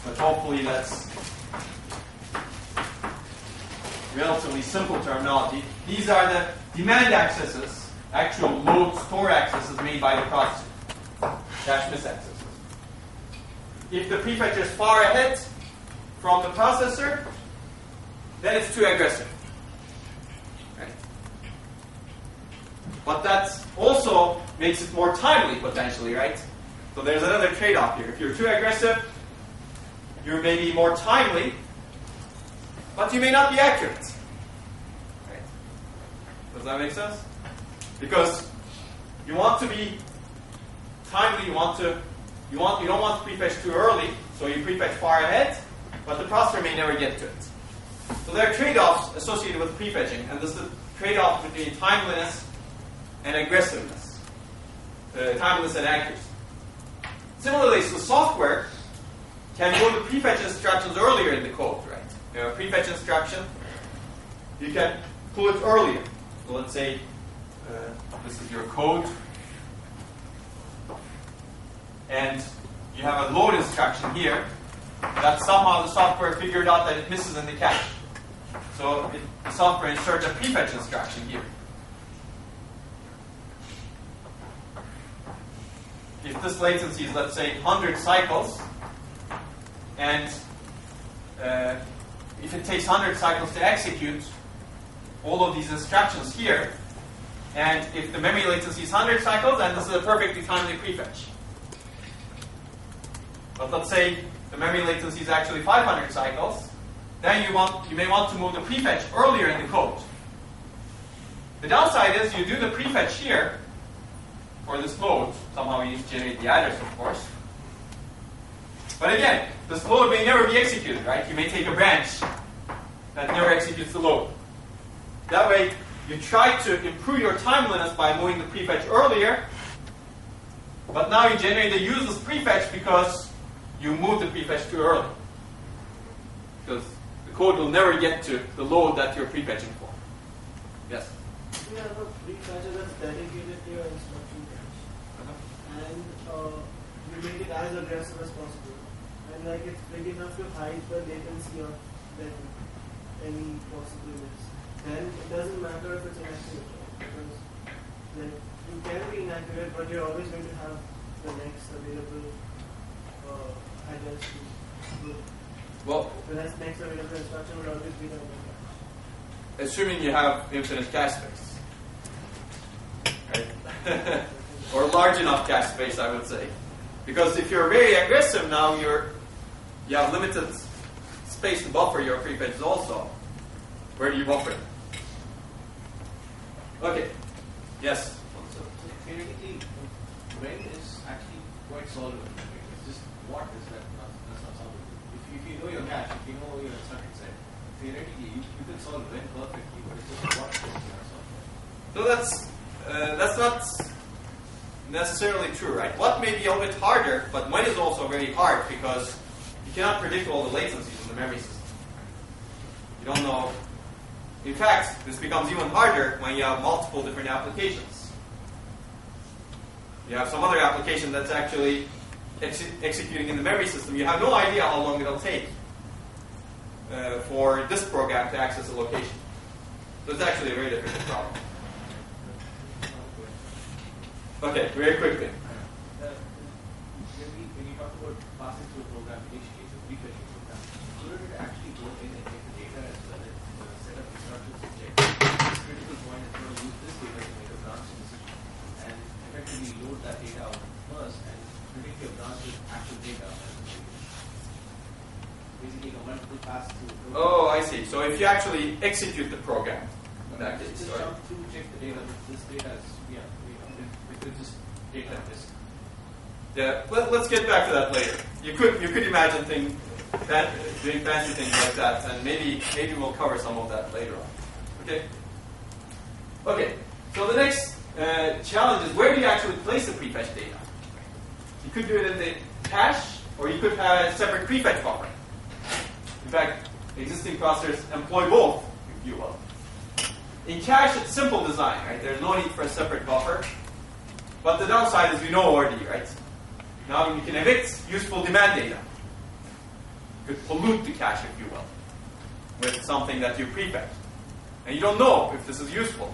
but hopefully that's relatively simple terminology. These are the demand accesses, actual load store accesses made by the processor, cache miss accesses. if the prefetch is far ahead from the processor, then it's too aggressive. Right? But that also makes it more timely, potentially, right? So there's another trade-off here. If you're too aggressive, you may be more timely, but you may not be accurate. Right? Does that make sense? Because you want to be timely, you don't want to prefetch too early, so you prefetch far ahead, but the processor may never get to it. So there are trade-offs associated with prefetching, and this is the trade-off between timeliness and aggressiveness. Timeliness and accuracy. Similarly, so software can go to prefetch instructions earlier in the code, right? You know, a prefetch instruction, you can pull it earlier. So let's say this is your code, and you have a load instruction here that somehow the software figured out that it misses in the cache. So the software inserts a prefetch instruction here. If this latency is, let's say, 100 cycles, and if it takes 100 cycles to execute all of these instructions here, and if the memory latency is 100 cycles, then this is a perfectly timely prefetch. But let's say the memory latency is actually 500 cycles, then you may want to move the prefetch earlier in the code. The downside is you do the prefetch here, for this load. Somehow you need to generate the address, of course. But again, this load may never be executed, right? You may take a branch that never executes the load. That way, you try to improve your timeliness by moving the prefetch earlier, but now you generate a useless prefetch because you moved the prefetch too early. Because the code will never get to the load that you're prefetching for. Yes? We have a prefetcher that's dedicated to your instruction cache. And you make it as aggressive as possible. And like it's big enough to hide the latency of any possible miss. Then it doesn't matter if it's inaccurate. Because like, you can be inaccurate, but you're always going to have the next available address to do. Well, the next available instruction will always be the cache. Assuming you have infinite cache space. Right? Or large enough cache space, I would say. Because if you're very aggressive now, you have limited space to buffer your prefetches also. Where do you buffer it? Okay. Yes? So theoretically, when is actually quite solvable. It's just what is that? That's not solvable. If you know your cache, if you know your instruction set, theoretically you can solve when perfectly, but it's just what is not solvable. So that's not necessarily true, right? What may be a little bit harder, but when is also very hard because you cannot predict all the latencies in the memory system. You don't know. In fact, this becomes even harder when you have multiple different applications. You have some other application that's actually executing in the memory system. You have no idea how long it'll take for this program to access a location. So it's actually a very difficult problem. Okay, very quickly. When you talk about passing through a program initially, the prefetching program, shouldn't it actually go in and take the data as well as the set of instructions to check? This critical point is going to use this data to make a branch decision and effectively load that data out first and predict your branch's actual data. Basically, a multiple pass through program. Oh, I see. So if you actually execute the program, in that case, just right? jump through, check the data. This data is, it's just data risk. Yeah, let's get back to that later. You could imagine doing fancy things like that, and maybe we'll cover some of that later on. Okay. Okay. So the next challenge is where do you actually place the prefetch data? You could do it in the cache, or you could have a separate prefetch buffer. In fact, existing processors employ both, if you will. In cache, it's simple design, right? There's no need for a separate buffer. But the downside is we know already, right? Now you can evict useful demand data. You could pollute the cache, if you will, with something that you prefetch. And you don't know if this is useful.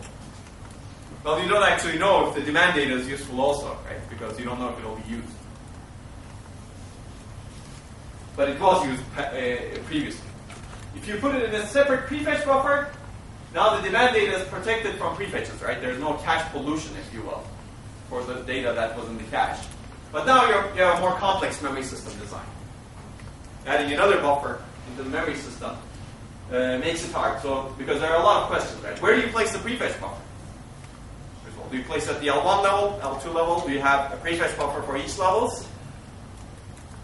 Well, you don't actually know if the demand data is useful also, right? Because you don't know if it will be used. but it was used previously. If you put it in a separate prefetch buffer, now the demand data is protected from prefetches, right? There's no cache pollution, if you will, for the data that was in the cache. But now you have a more complex memory system design. Adding another buffer into the memory system makes it hard. So, because there are a lot of questions, right? Where do you place the prefetch buffer? First of all, do you place it at the L1 level, L2 level? Do you have a prefetch buffer for each levels?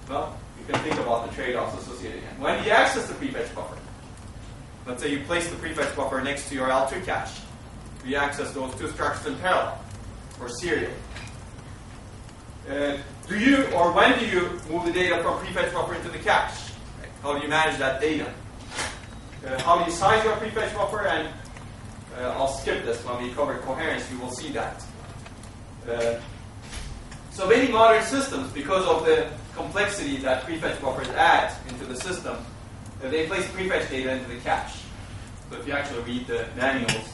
Well, you can think about the trade-offs associated. And when do you access the prefetch buffer? Let's say you place the prefetch buffer next to your L2 cache. Do you access those two structures in parallel or serial? Do you or when do you move the data from prefetch buffer into the cache? Right? How do you manage that data? How do you size your prefetch buffer? And I'll skip this when we cover coherence. You will see that. So many modern systems, because of the complexity that prefetch buffers add into the system, they place prefetch data into the cache. So if you actually read the manuals,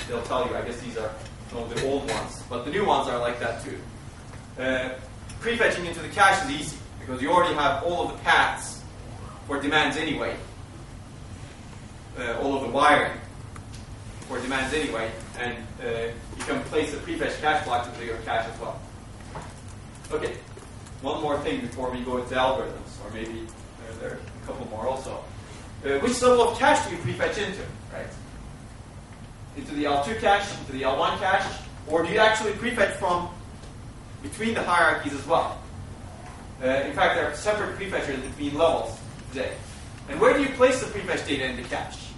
they'll tell you. I guess these are some of the old ones, but the new ones are like that too. Prefetching into the cache is easy because you already have all of the paths for demands anyway, all of the wiring for demands anyway, and you can place the prefetch cache block into your cache as well. Okay, one more thing before we go into algorithms, or maybe there are a couple more also. Which level of cache do you prefetch into, right? Into the L2 cache, into the L1 cache, or do you actually prefetch from between the hierarchies as well? In fact, there are separate prefetchers between levels today. And where do you place the prefetch data in the cache?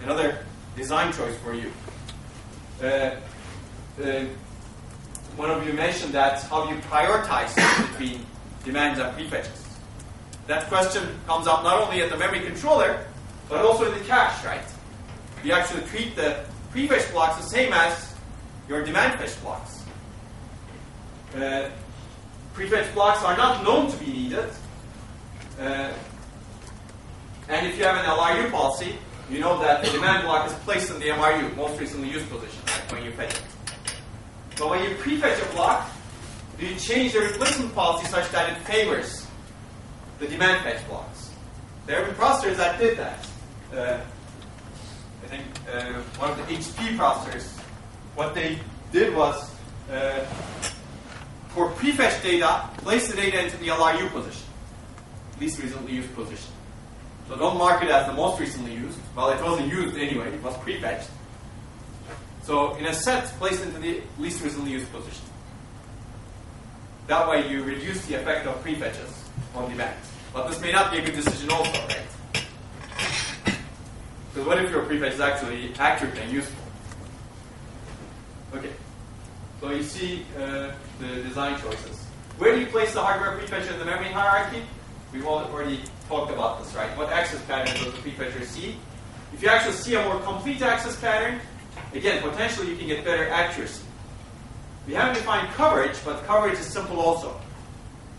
Another design choice for you. One of you mentioned that how do you prioritize between demands and prefetches? That question comes up not only at the memory controller, but also in the cache, right? You actually treat the prefetch blocks the same as your demand fetch blocks. Prefetch blocks are not known to be needed. And if you have an LRU policy, you know that the demand block is placed in the MRU, most recently used position, right, when you fetch it. But when you prefetch a block, do you change the replacement policy such that it favors the demand fetch blocks? There have been processors that did that. I think one of the HP processors, what they did was for prefetch data, place the data into the LRU position, least recently used position. So don't mark it as the most recently used. Well, it wasn't used anyway, it was prefetched. So in a set, place into the least recently used position. That way you reduce the effect of prefetches on demand. But this may not be a good decision also, right? Because what if your prefetch is actually accurate and useful? Okay. So you see the design choices. Where do you place the hardware prefetcher in the memory hierarchy? We've already talked about this, right? What access pattern does the prefetcher see? If you actually see a more complete access pattern, again, potentially you can get better accuracy. We haven't defined coverage, but coverage is simple also.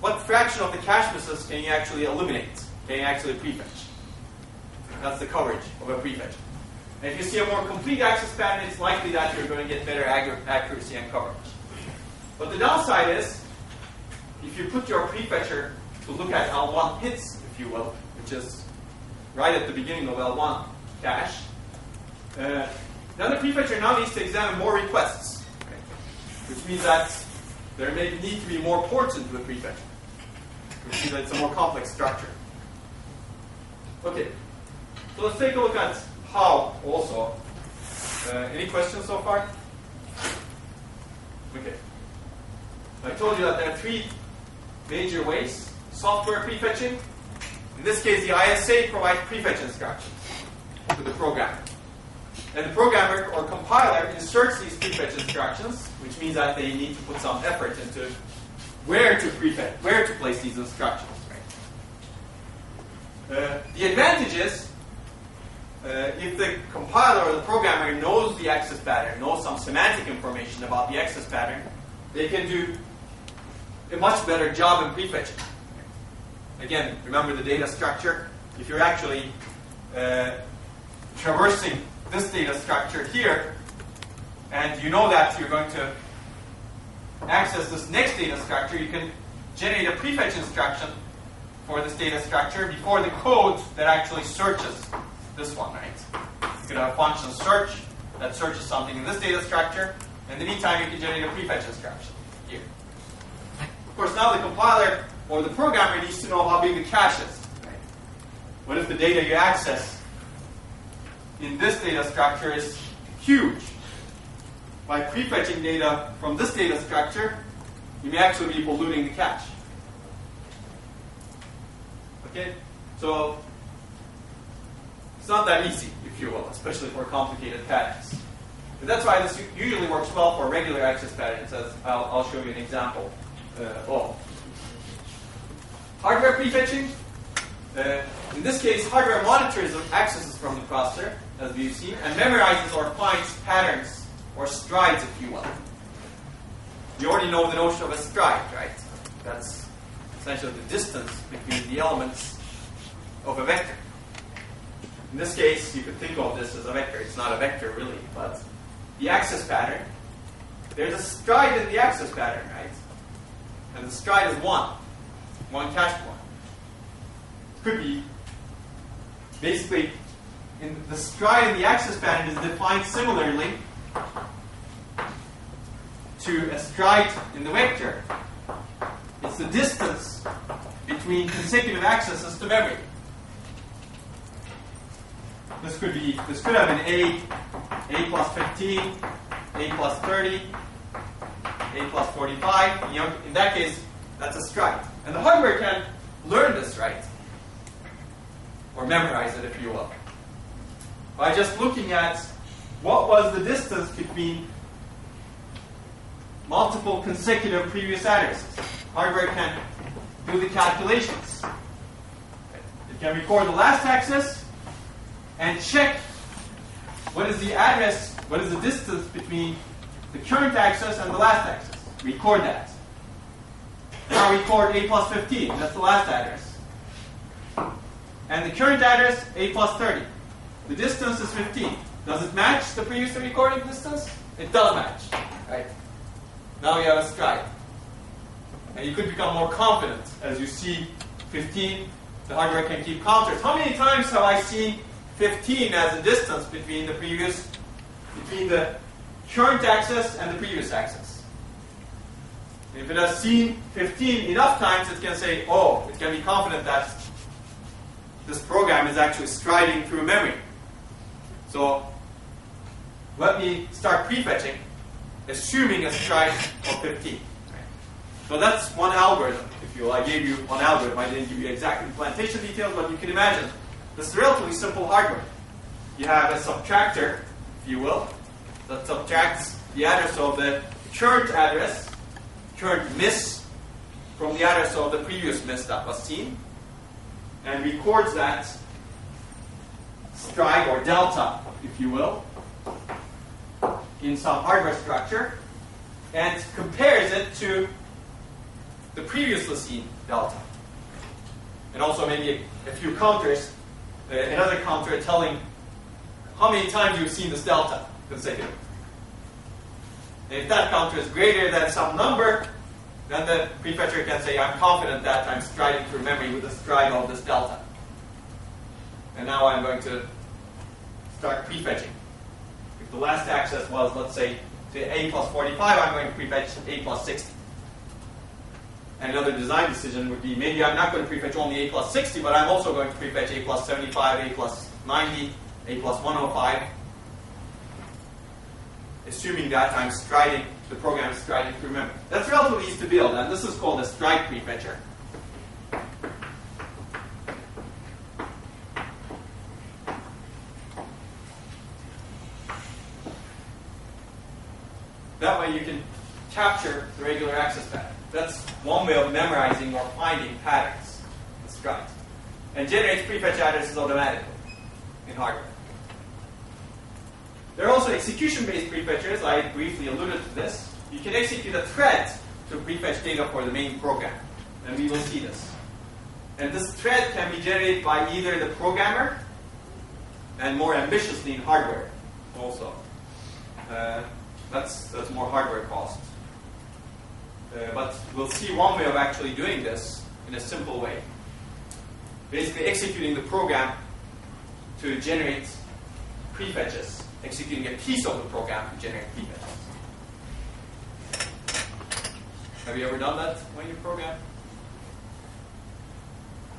What fraction of the cache misses can you actually eliminate? Can you actually prefetch? That's the coverage of a prefetch. And if you see a more complete access pattern, it's likely that you're going to get better accuracy and coverage. But the downside is, if you put your prefetcher to look at L1 hits, if you will, which is right at the beginning of L1 cache, then the prefetcher now needs to examine more requests, okay? Which means that there may need to be more ports into the prefetcher, which means that it's a more complex structure. Okay, so let's take a look at how also. Any questions so far? Okay. I told you that there are three major ways. Software prefetching. In this case, the ISA provides prefetch instructions to the programmer. And the programmer or compiler inserts these prefetch instructions, which means that they need to put some effort into where to prefetch, where to place these instructions. Right? The advantage is, if the compiler or the programmer knows the access pattern, knows some semantic information about the access pattern, they can do a much better job in prefetching. Again, remember the data structure. If you're actually traversing this data structure here, and you know that you're going to access this next data structure, you can generate a prefetch instruction for this data structure before the code that actually searches this one, right? You can have a function search that searches something in this data structure. In the meantime, you can generate a prefetch instruction here. Of course, now the compiler or the programmer needs to know how big the cache is. Right? What if the data you access in this data structure is huge? By prefetching data from this data structure, you may actually be polluting the cache. Okay? So, it's not that easy, if you will, especially for complicated patterns. But that's why this usually works well for regular access patterns, as I'll show you an example. Hardware prefetching. In this case, hardware monitors accesses from the processor, as we've seen, and memorizes or finds patterns or strides, if you will. You already know the notion of a stride, right? That's essentially the distance between the elements of a vector. In this case, you could think of this as a vector. It's not a vector, really, but the access pattern, there's a stride in the access pattern, right? And the stride is one cache point. It could be, basically, the stride in the access pattern is defined similarly to a stride in the vector. It's the distance between consecutive accesses to memory. This could have been A plus 15, A plus 30, A plus 45. In that case, that's a stride. And the hardware can learn this, right? Or memorize it, if you will. By just looking at what was the distance between multiple consecutive previous addresses. Hardware can do the calculations. It can record the last access and check what is the address, what is the distance between the current access and the last access. Record that. Now record A plus 15, that's the last address. And the current address, A plus 30. The distance is 15. Does it match the previously recorded distance? It does match, right? Now you have a stride. And you could become more confident as you see 15. The hardware can keep counters. How many times have I seen 15 as the distance between the current access and the previous access? If it has seen 15 enough times, it can say, oh, it can be confident that this program is actually striding through memory. So let me start prefetching, assuming a stride of 15. So that's one algorithm, if you will. I gave you one algorithm. I didn't give you exact implementation details, but you can imagine this is relatively simple hardware. You have a subtractor, if you will, that subtracts the address of the current miss, from the address of the previous miss that was seen, and records that stride or delta, if you will, in some hardware structure, and compares it to the previously seen delta. And also maybe a few counters, another counter telling how many times you've seen this delta consecutively. And if that counter is greater than some number, then the prefetcher can say, I'm confident that I'm striding through memory with the stride of this delta. And now I'm going to start prefetching. If the last access was, let's say, to A plus 45, I'm going to prefetch A plus 60. And another design decision would be, maybe I'm not going to prefetch only A plus 60, but I'm also going to prefetch A plus 75, A plus 90, A plus 105, assuming that I'm striding, the program is striding through memory. That's relatively easy to build, and this is called a stride prefetcher. That way you can capture the regular access pattern. That's one way of memorizing or finding patterns in strides. And generates prefetch addresses automatically in hardware. There are also execution-based prefetchers. I briefly alluded to this. You can execute a thread to prefetch data for the main program. And we will see this. And this thread can be generated by either the programmer and more ambitiously in hardware also. That's more hardware cost. But we'll see one way of actually doing this in a simple way. basically executing the program to generate prefetches, executing a piece of the program to generate prefetches. Have you ever done that when you program?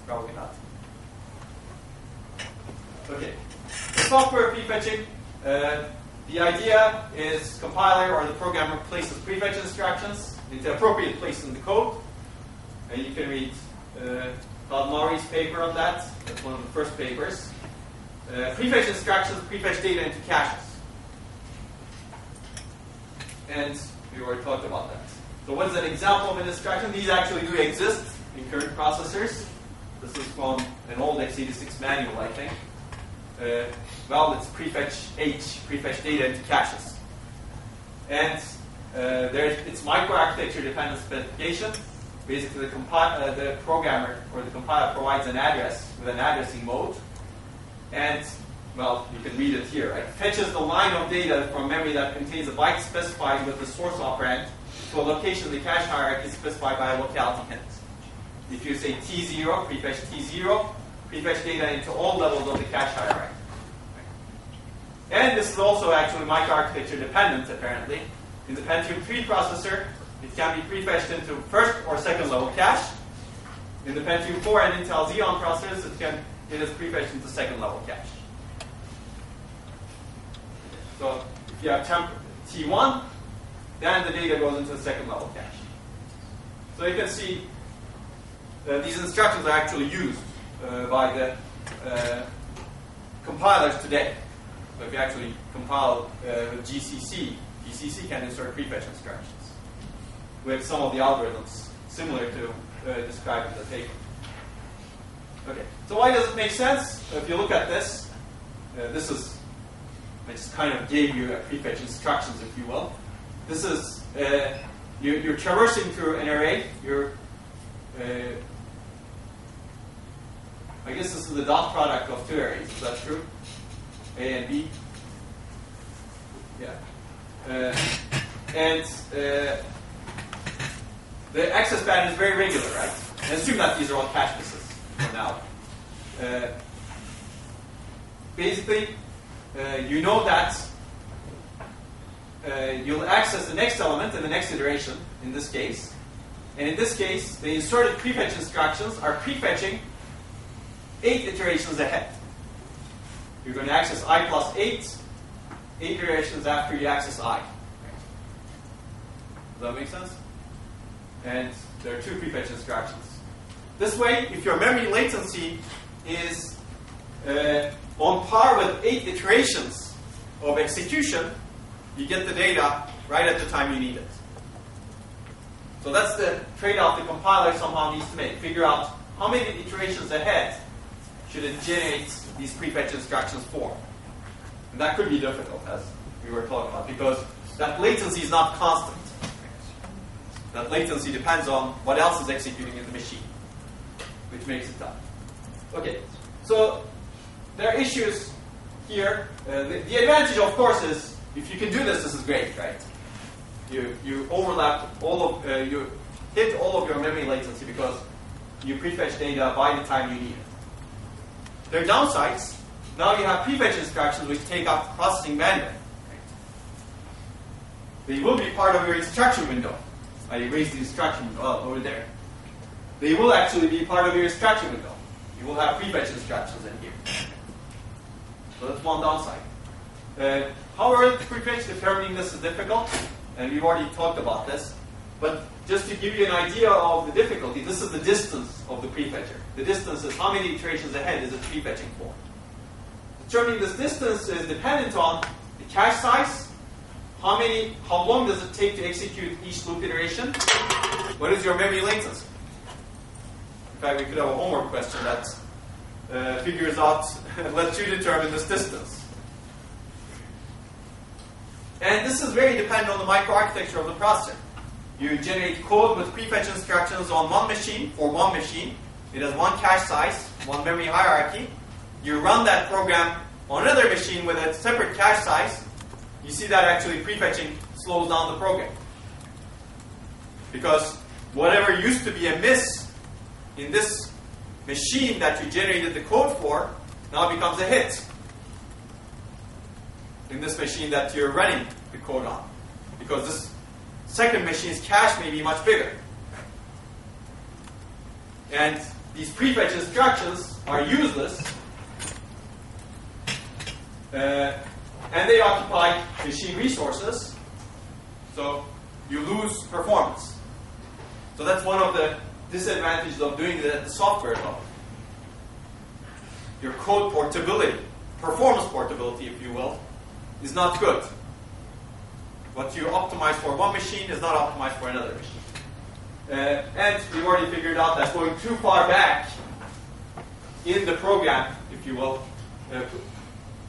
Probably not. Okay. Software prefetching. The idea is compiler or the programmer places prefetch instructions into appropriate place in the code. And you can read Todd Maury's paper on that. That's one of the first papers. Prefetch instructions prefetch data into caches. And we already talked about that. So what is an example of an instruction? These actually do exist in current processors. This is from an old x86 manual, I think. Well, it's prefetch H, prefetch data into caches. And it's microarchitecture dependent specification. Basically, the programmer or the compiler provides an address with an addressing mode. And, well, you can read it here, right? Fetches the line of data from memory that contains a byte specified with the source operand to a location in the cache hierarchy specified by a locality hint. If you say T0, prefetch T0, prefetch data into all levels of the cache hierarchy. And this is also actually microarchitecture dependent, apparently. In the Pentium 3 processor, it can be prefetched into first or second level cache. In the Pentium 4 and Intel Xeon processors, it is prefetched into second level cache. So if you have T1, then the data goes into the second level cache. So you can see these instructions are actually used by the compilers today. So if you actually compile with GCC, GCC can insert prefetch instructions with some of the algorithms similar to described in the paper. Okay, so why does it make sense? If you look at this, I just kind of gave you a prefetch instructions, if you will. This is, you're traversing through an array. I guess this is the dot product of two arrays. Is that true? A and B. Yeah. The access pattern is very regular, right? And assume that these are all cache misses for now. Basically, you know that you'll access the next element in the next iteration, in this case. And in this case, the inserted prefetch instructions are prefetching 8 iterations ahead. You're going to access I plus 8 iterations after you access I. Does that make sense? And there are 2 prefetch instructions. This way, if your memory latency is on par with 8 iterations of execution, you get the data right at the time you need it. So that's the trade-off the compiler somehow needs to make. Figure out how many iterations ahead should it generate these prefetch instructions for. And that could be difficult, as we were talking about, because that latency is not constant. That latency depends on what else is executing in the machine, which makes it tough. Okay, so there are issues here. The advantage, of course, is if you can do this, this is great, right? You overlap you hit all of your memory latency because you prefetch data by the time you need it. There are downsides. Now you have prefetch instructions which take up processing bandwidth. They will be part of your instruction window. I erased the instruction window over there. They will actually be part of your instruction window. You will have prefetch instructions in here. So that's one downside. However, prefetch determining this is difficult, and we've already talked about this. But just to give you an idea of the difficulty, this is the distance of the prefetcher. The distance is how many iterations ahead is it prefetching for. Determining this distance is dependent on the cache size, how long does it take to execute each loop iteration, what is your memory latency. In fact, we could have a homework question that figures out, lets you determine this distance. And this is very dependent on the microarchitecture of the processor. You generate code with prefetch instructions on one machine, for one machine. It has one cache size, one memory hierarchy. You run that program on another machine with a separate cache size. You see that actually prefetching slows down the program. Because whatever used to be a miss in this machine that you generated the code for now becomes a hit in this machine that you're running the code on. Because this second machine's cache may be much bigger. And these prefetch instructions are useless. And they occupy machine resources. So you lose performance. So that's one of the disadvantages of doing it at the software level. Your code portability, performance portability, if you will, is not good. What you optimize for one machine is not optimized for another machine. And we've already figured out that going too far back in the program, if you will,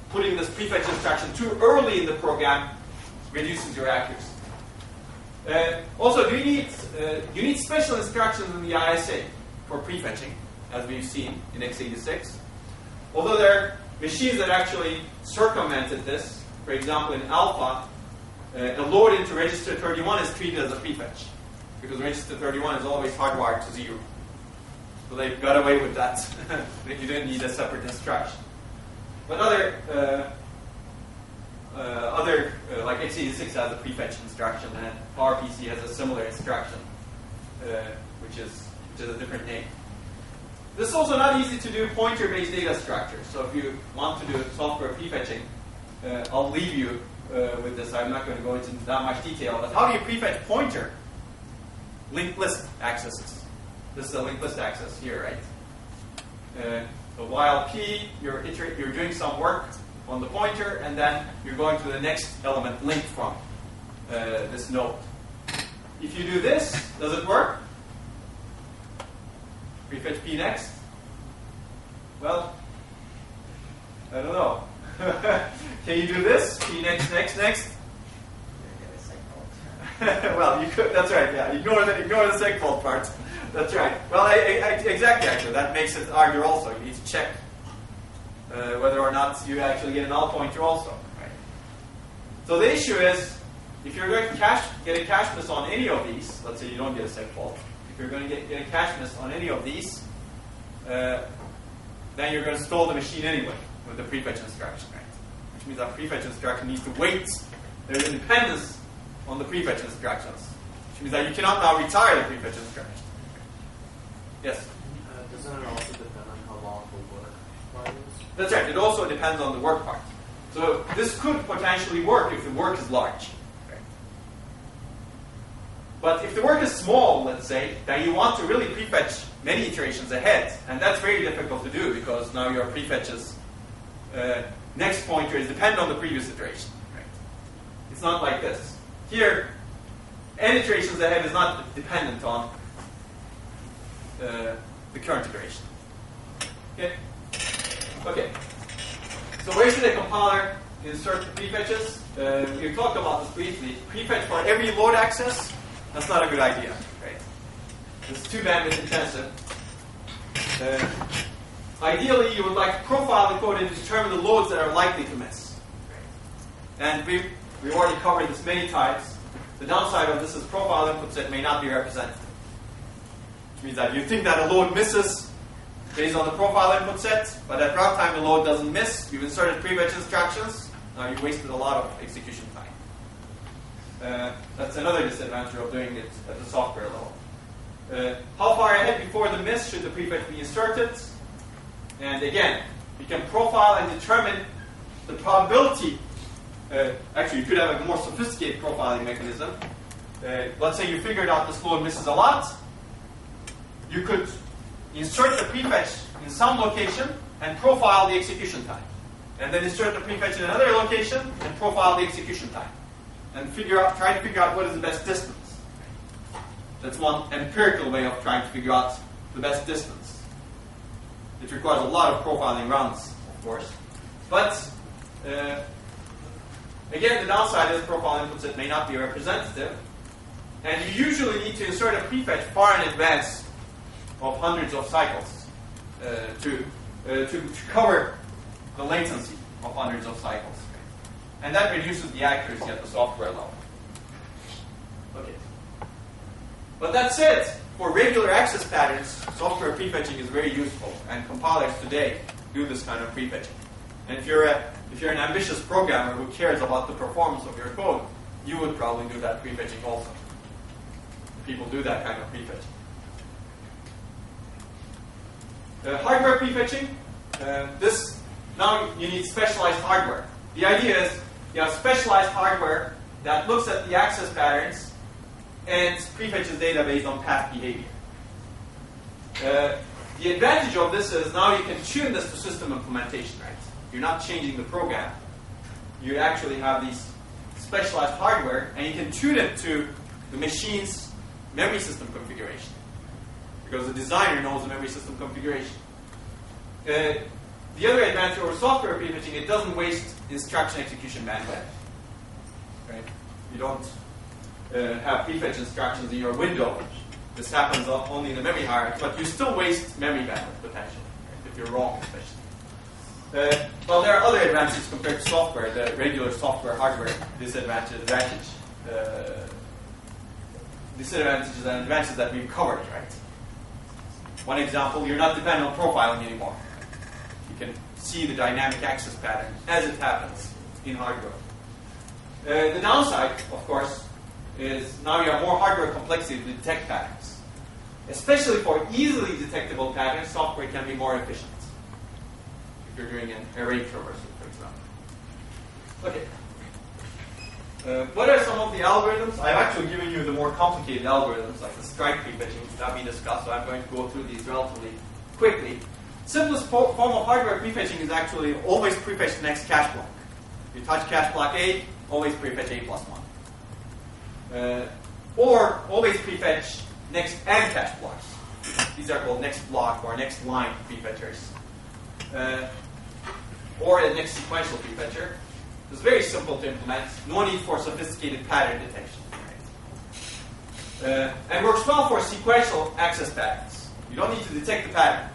putting this prefetch instruction too early in the program reduces your accuracy. Also, you need special instructions in the ISA for prefetching, as we've seen in x86. Although there are machines that actually circumvented this. For example, in alpha, a load into register 31 is treated as a prefetch, because register 31 is always hardwired to 0. So they got away with that. You didn't need a separate instruction. But like x86 has a prefetch instruction, and PowerPC has a similar instruction, which is a different name. This is also not easy to do pointer-based data structures. So if you want to do software prefetching, I'll leave you with this. I'm not going to go into that much detail. But how do you prefetch pointer linked list accesses? This is a linked list access here, right? So while P, you're doing some work on the pointer, and then you're going to the next element linked from this node. If you do this, does it work? Prefetch P next? Well, I don't know. Can you do this? P next, next, next? Well, you could. That's right. Yeah, ignore the segfault part. That's right. Well, exactly. Actually, that makes it harder. Also, you need to check whether or not you actually get a null pointer. Also, right? So the issue is, if you're going to get a cache miss on any of these, let's say you don't get a segfault. If you're going to get a cache miss on any of these, then you're going to stall the machine anyway with the prefetch instruction, right? Which means that prefetch instruction needs to wait. There's a dependence on the prefetch instructions, which means that you cannot now retire the prefetch instruction. Yes? Doesn't it also depend on how long the work part is? That's right. It also depends on the work part. So this could potentially work if the work is large. Right? But if the work is small, let's say, then you want to really prefetch many iterations ahead. And that's very difficult to do because now your prefetches next pointer is dependent on the previous iteration. Right? It's not like this. Here, n iterations ahead is not dependent on the current iteration. Okay? Okay. So where should a compiler insert the prefetches? We talked about this briefly. Prefetch for every load access, that's not a good idea. Right? It's too bandwidth intensive. Ideally, you would like to profile the code and determine the loads that are likely to miss. Right? And we've already covered this many times. The downside of this is profile input set may not be representative. Which means that you think that a load misses based on the profile input set, but at runtime the load doesn't miss. You've inserted prefetch instructions. Now you've wasted a lot of execution time. That's another disadvantage of doing it at the software level. How far ahead before the miss should the prefetch be inserted? And again, you can profile and determine the probability. Actually, you could have a more sophisticated profiling mechanism. Let's say you figured out this load misses a lot. You could insert the prefetch in some location and profile the execution time. And then insert the prefetch in another location and profile the execution time. And try to figure out what is the best distance. That's one empirical way of trying to figure out the best distance. It requires a lot of profiling runs, of course. But again, the downside is profile input set may not be representative. And you usually need to insert a prefetch far in advance of hundreds of cycles to cover the latency of hundreds of cycles. And that reduces the accuracy at the software level. Okay. But that's it for regular access patterns, software prefetching is very useful, and compilers today do this kind of prefetching. And if you're an ambitious programmer who cares about the performance of your code, you would probably do that prefetching also. People do that kind of prefetching. Hardware prefetching. Now you need specialized hardware. The idea is you have specialized hardware that looks at the access patterns and prefetches data based on past behavior. The advantage of this is now you can tune this to system implementation, right? You're not changing the program. You actually have these specialized hardware, and you can tune it to the machine's memory system configuration, because the designer knows the memory system configuration. The other advantage over software prefetching, it doesn't waste instruction execution bandwidth. Right? You don't have prefetch instructions in your window. This happens only in the memory hierarchy, but you still waste memory bandwidth potentially, right? If you're wrong, especially. Well, there are other advantages compared to software. The regular software hardware disadvantages and advantages that we've covered, right? One example, you're not dependent on profiling anymore. You can see the dynamic access pattern as it happens in hardware. The downside, of course, is now you have more hardware complexity to detect patterns. Especially for easily detectable patterns, software can be more efficient. If you're doing an array traversal, for example. Okay. What are some of the algorithms? I've actually given you the more complicated algorithms, like the strike prefetching that we discussed, so I'm going to go through these relatively quickly. Simplest form of hardware prefetching is actually always prefetch the next cache block. You touch cache block A, always prefetch A plus 1. Or always prefetch next and cache blocks. These are called next block or next line prefetchers. Or a next sequential prefetcher. It's very simple to implement. No need for sophisticated pattern detection. And works well for sequential access patterns. You don't need to detect the pattern.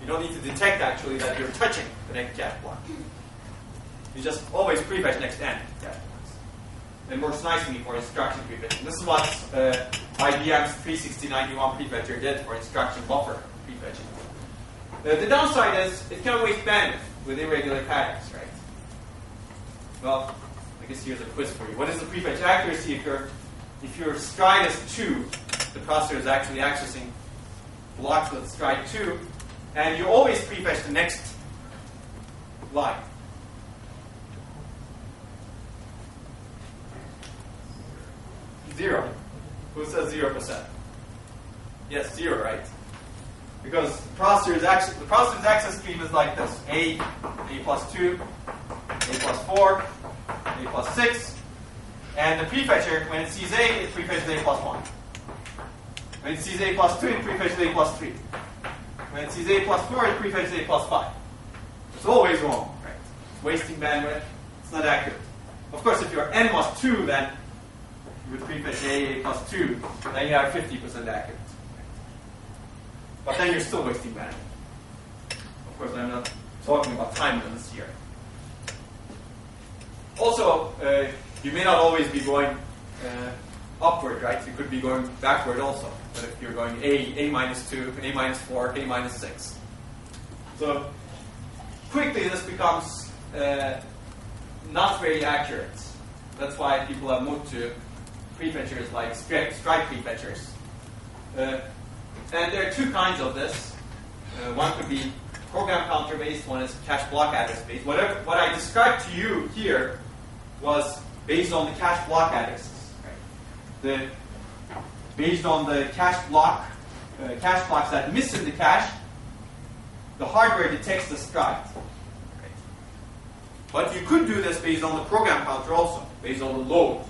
You don't need to detect actually that you're touching the next cache block. You just always prefetch next and cache blocks. And works nicely for instruction prefetching. This is what IBM's 36091 prefetcher did for instruction buffer prefetching. The downside is it can waste bandwidth with irregular patterns, right? Well, I guess here's a quiz for you. What is the prefetch accuracy if your stride is 2, the processor is actually accessing blocks with stride 2, and you always prefetch the next line? Zero. Who says 0%? Yes, 0, right? Because the processor's access scheme is like this: A plus 2, A plus 4, A plus 6, and the prefetcher, when it sees A, it prefetches A plus 1. When it sees A plus 2, it prefetches A plus 3. When it sees A plus 4, it prefetches A plus 5. It's always wrong, right? It's wasting bandwidth. It's not accurate. Of course, if you're N plus 2, then you would prefetch A plus 2, then you are 50% accurate. But then you're still wasting bandwidth. Of course, I'm not talking about time limits here. Also, you may not always be going upward, right? You could be going backward also. But if you're going A minus 2, A minus 4, A minus 6. So quickly this becomes not very accurate. That's why people have moved to prefetchers like strike prefetchers. And there are two kinds of this. One could be program counter based, one is cache block address based. What I described to you here was based on the cache block addresses. Right? Based on the cache blocks that miss in the cache, the hardware detects the stride. Right? But you could do this based on the program counter also, based on the load.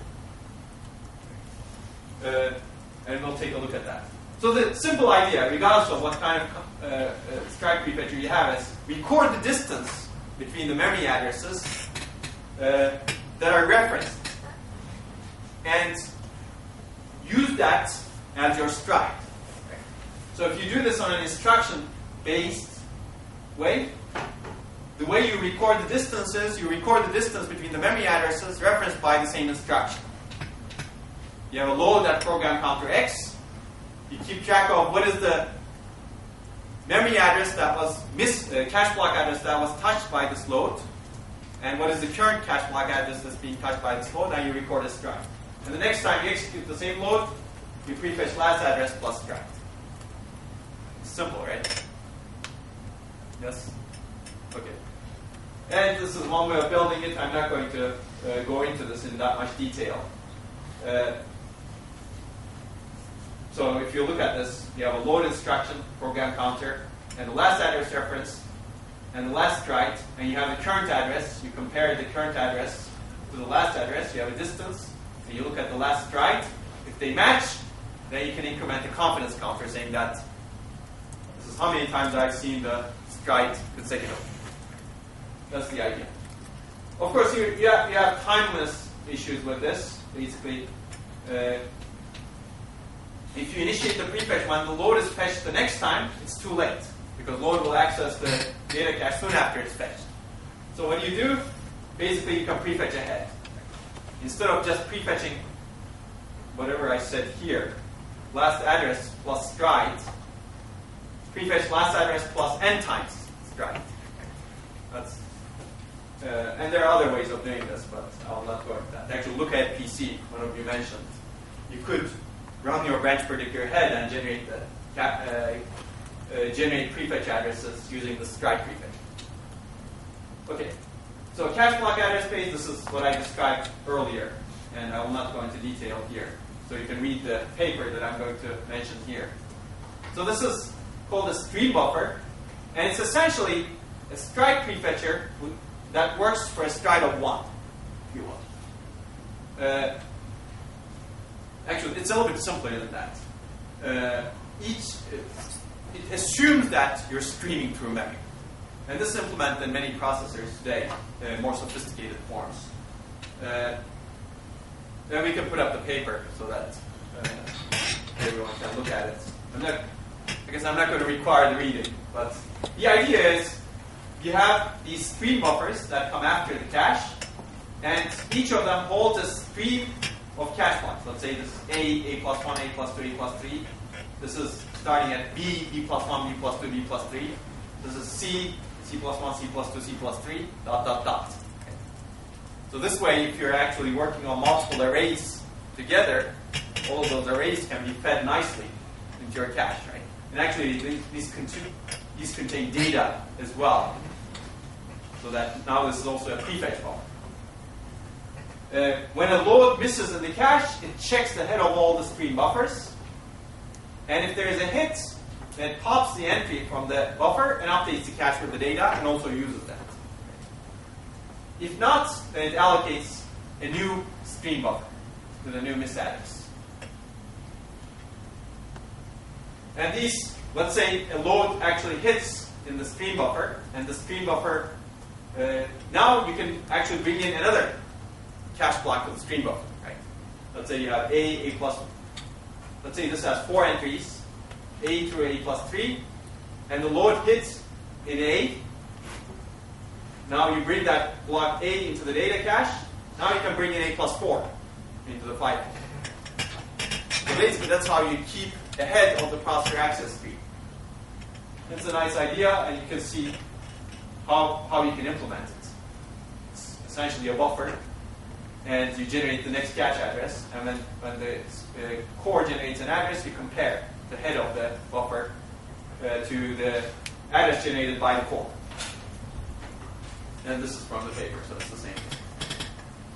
And we'll take a look at that. So the simple idea, regardless of what kind of strike prefetcher you have, is record the distance between the memory addresses that are referenced, and use that as your stride. Okay. So if you do this on an instruction-based way, the way you record the distance is you record the distance between the memory addresses referenced by the same instruction. You have a load at program counter X, you keep track of what is the memory address that was cache block address that was touched by this load, and what is the current cache block address that's being touched by this load, and you record a strike. And the next time you execute the same load, you prefetch last address plus strike. It's simple, right? Yes? Okay. And this is one way of building it. I'm not going to go into this in that much detail. So if you look at this, you have a load instruction, program counter, and the last address reference, and the last write, and you have the current address. You compare the current address to the last address. You have a distance, and you look at the last write. If they match, then you can increment the confidence counter, saying that this is how many times I've seen the stride consecutive. That's the idea. Of course, you have timeless issues with this. Basically, if you initiate the prefetch when the load is fetched the next time, it's too late, because load will access the data cache soon after it's fetched. So what you do, basically you can prefetch ahead. Instead of just prefetching whatever I said here, last address plus stride, prefetch last address plus n times stride. That's and there are other ways of doing this, but I'll not go into that. Actually, look at PC, one of you mentioned. You could run your branch predictor ahead and generate generate prefetch addresses using the stride prefetch. Okay, so cache block address space, this is what I described earlier, and I will not go into detail here. So you can read the paper that I'm going to mention here. So this is called a stream buffer, and it's essentially a stride prefetcher that works for a stride of 1, if you will. Actually, it's a little bit simpler than that. It assumes that you're streaming through memory. And this is implemented in many processors today, more sophisticated forms. Then we can put up the paper so that everyone can look at it. I guess I'm not going to require the reading, but the idea is you have these stream buffers that come after the cache, and each of them holds a stream of cache blocks. Let's say this is A plus 1, A plus 2, A plus 3. This is starting at B, B plus 1, B plus 2, B plus 3. This is C, C plus 1, C plus 2, C plus 3, dot, dot, dot. Okay. So this way, if you're actually working on multiple arrays together, all of those arrays can be fed nicely into your cache, right? And actually, these contain data as well. So that now this is also a prefetch buffer. When a load misses in the cache, it checks the head of all the stream buffers. And if there is a hit, then it pops the entry from the buffer and updates the cache with the data and also uses that. If not, then it allocates a new stream buffer with a new misaddress. And these, let's say a load actually hits in the stream buffer, and the stream buffer, now you can actually bring in another cache block with the stream buffer, right? Let's say you have A plus, let's say this has 4 entries, A through A plus 3, and the load hits in A. Now you bring that block A into the data cache. Now you can bring in A plus 4 into the file. So basically that's how you keep ahead of the processor access tree. It's a nice idea, and you can see how you can implement it. It's essentially a buffer, and you generate the next cache address, and then when the core generates an address, you compare the head of the buffer to the address generated by the core. And this is from the paper, so it's the same thing.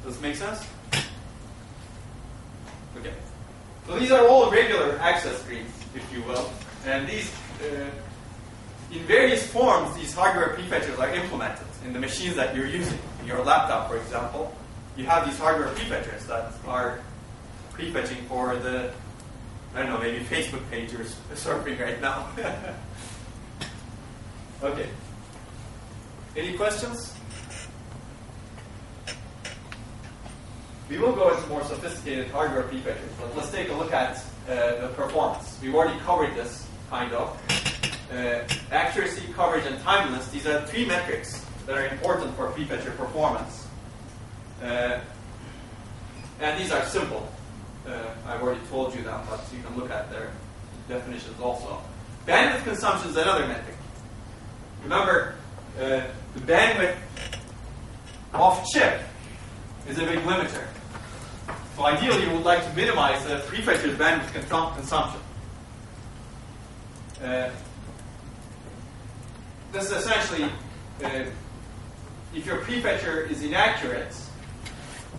Does this make sense? Okay. So these are all regular access streams, if you will, and these, in various forms, these hardware prefetchers are implemented in the machines that you're using. In your laptop, for example, you have these hardware prefetchers that are prefetching for the, I don't know, maybe Facebook page you're surfing right now. Okay. Any questions? We will go into more sophisticated hardware prefetchers, but let's take a look at the performance. We've already covered this, kind of. Accuracy, coverage, and timeliness. These are 3 metrics that are important for prefetcher performance. And these are simple. I've already told you that, but you can look at their definitions also. Bandwidth consumption is another metric. Remember, the bandwidth off chip is a big limiter. So ideally, you would like to minimize the prefetcher's bandwidth consumption. This is essentially, if your prefetcher is inaccurate,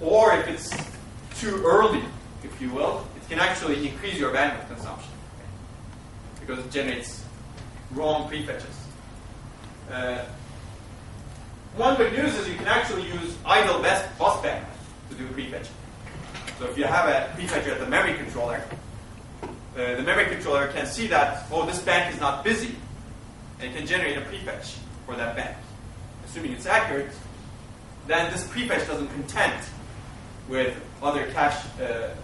or if it's too early, if you will, it can actually increase your bandwidth consumption because it generates wrong prefetches. One good news is you can actually use idle bus bandwidth to do prefetching. So if you have a prefetcher at the memory controller, the memory controller can see that, oh, this bank is not busy, and it can generate a prefetch for that bank. Assuming it's accurate, then this prefetch doesn't contend with other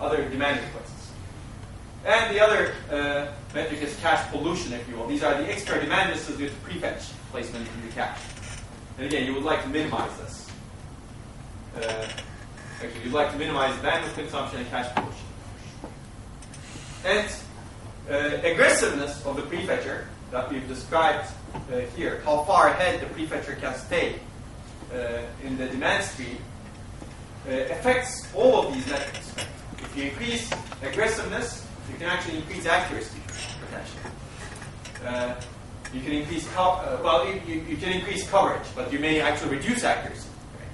other demand requests. And the other metric is cache pollution, if you will. These are the extra demand distances due to prefetch placement in the cache. And again, you would like to minimize this. Actually, you'd like to minimize bandwidth consumption and cache pollution. And aggressiveness of the prefetcher that we've described here, how far ahead the prefetcher can stay in the demand stream, affects all of these metrics. If you increase aggressiveness, you can actually increase accuracy potentially. You can increase you can increase coverage, but you may actually reduce accuracy. Right?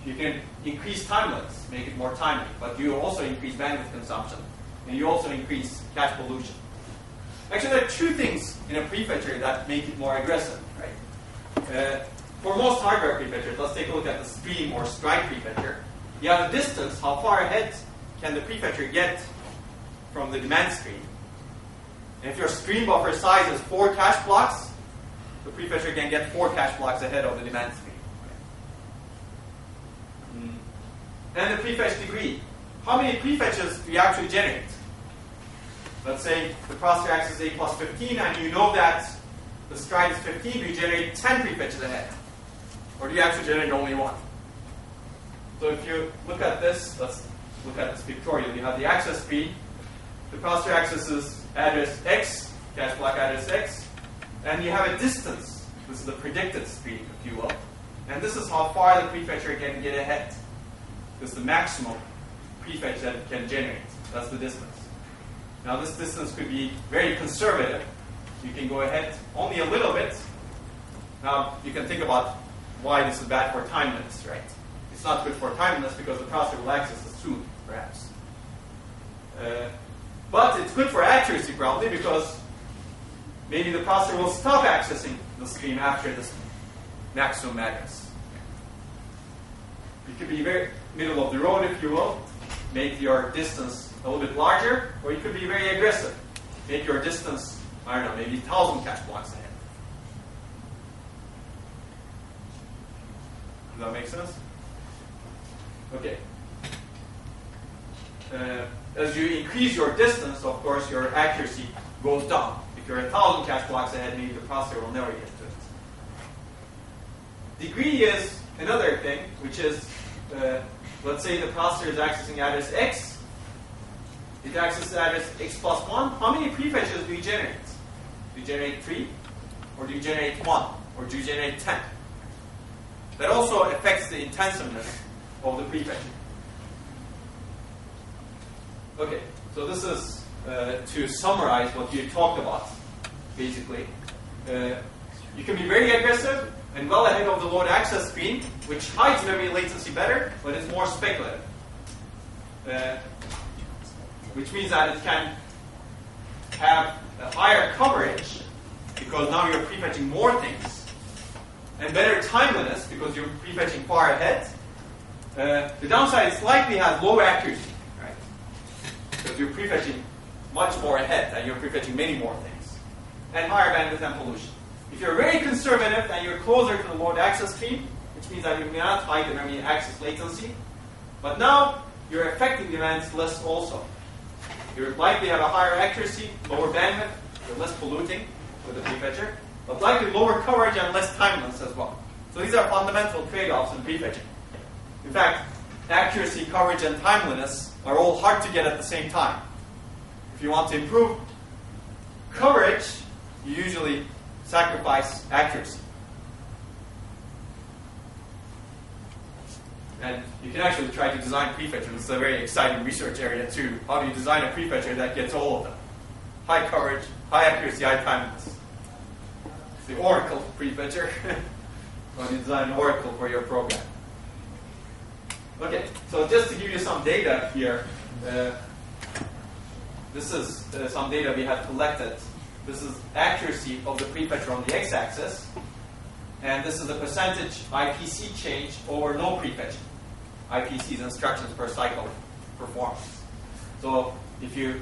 You can increase time lengths, make it more timely, but you also increase bandwidth consumption, and you also increase cache pollution. Actually, there are two things in a prefetcher that make it more aggressive. Right? For most hardware prefetchers, let's take a look at the stream or stride prefetcher. You have a distance, how far ahead can the prefetcher get from the demand stream. And if your stream buffer size is 4 cache blocks, the prefetcher can get 4 cache blocks ahead of the demand stream. And the prefetch degree. How many prefetches do you actually generate? Let's say the processor accesses A plus 15, and you know that the stride is 15. Do you generate 10 prefetches ahead? Or do you actually generate only 1? So if you look at this, let's look at this pictorial. You have the access speed. The processor accesses address X, cache block address X, and you have a distance. This is the predicted speed, if you will. And this is how far the prefetcher can get ahead. This is the maximum prefetch that it can generate. That's the distance. Now this distance could be very conservative. You can go ahead only a little bit. Now you can think about why this is bad for timeliness, right? It's not good for timeliness because the processor will access it soon, perhaps. But it's good for accuracy probably because maybe the processor will stop accessing the stream after this maximum address. It could be very middle of the road, if you will. Make your distance a little bit larger, or you could be very aggressive. Make your distance, I don't know, maybe 1,000 cache blocks ahead. Does that make sense? Okay. As you increase your distance, of course, your accuracy goes down. If you're 1,000 cache blocks ahead, maybe the processor will never get to it. Degree is another thing, which is, let's say the processor is accessing address X. It accesses address X plus 1. How many prefetches do you generate? Do you generate 3? Or do you generate 1? Or do you generate 10? That also affects the intensiveness of the prefetching. Okay, so this is to summarize what you talked about, basically. You can be very aggressive and well ahead of the load access speed, which hides memory latency better, but is more speculative. Which means that it can have a higher coverage because now you're prefetching more things, and better timeliness because you're prefetching far ahead. The downside is likely has low accuracy, right? Because you're prefetching much more ahead and you're prefetching many more things. And higher bandwidth and pollution. If you're very conservative and you're closer to the load access speed, which means that you may not hide the memory access latency, but now you're affecting demands less also. You're likely to have a higher accuracy, lower bandwidth, you're less polluting with the prefetcher, but likely lower coverage and less timeliness as well. So these are fundamental trade-offs in prefetching. In fact, accuracy, coverage, and timeliness are all hard to get at the same time. If you want to improve coverage, you usually sacrifice accuracy. And you can actually try to design prefetchers. It's a very exciting research area too. How do you design a prefetcher that gets all of them? High coverage, high accuracy, high timeliness. It's the Oracle prefetcher. How do you design an Oracle for your program? Okay, so just to give you some data here, this is some data we have collected. This is accuracy of the prefetcher on the x-axis, and this is the percentage IPC change over no prefetching. IPC is instructions per cycle performance. So if you're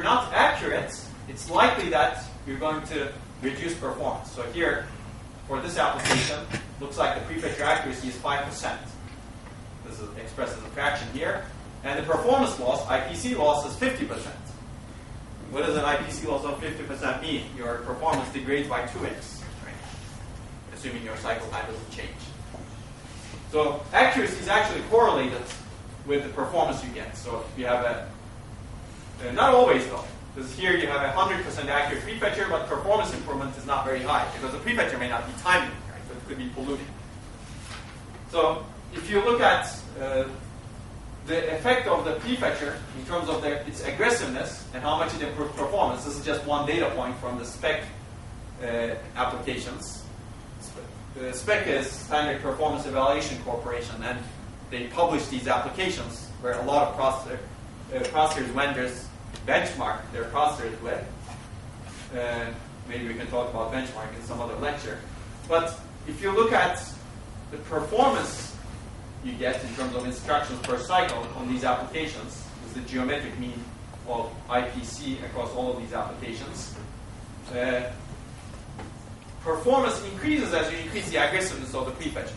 not accurate, it's likely that you're going to reduce performance. So here, for this application, looks like the prefetcher accuracy is 5%. This is expressed as a fraction here. And the performance loss, IPC loss, is 50%. What does an IPC loss of 50% mean? Your performance degrades by 2x, right? Assuming your cycle time doesn't change. So accuracy is actually correlated with the performance you get. So if you have not always though, because here you have a 100% accurate prefetcher, but performance improvement is not very high because the prefetcher may not be timely, right? So it could be polluting. So if you look at the effect of the prefetcher in terms of its aggressiveness and how much it improves performance, this is just one data point from the spec applications. The spec is Standard Performance Evaluation Corporation, and they publish these applications where a lot of processors vendors benchmark their processors with. Maybe we can talk about benchmark in some other lecture. But if you look at the performance you get in terms of instructions per cycle on these applications, is the geometric mean of IPC across all of these applications. Performance increases as you increase the aggressiveness of the prefetching.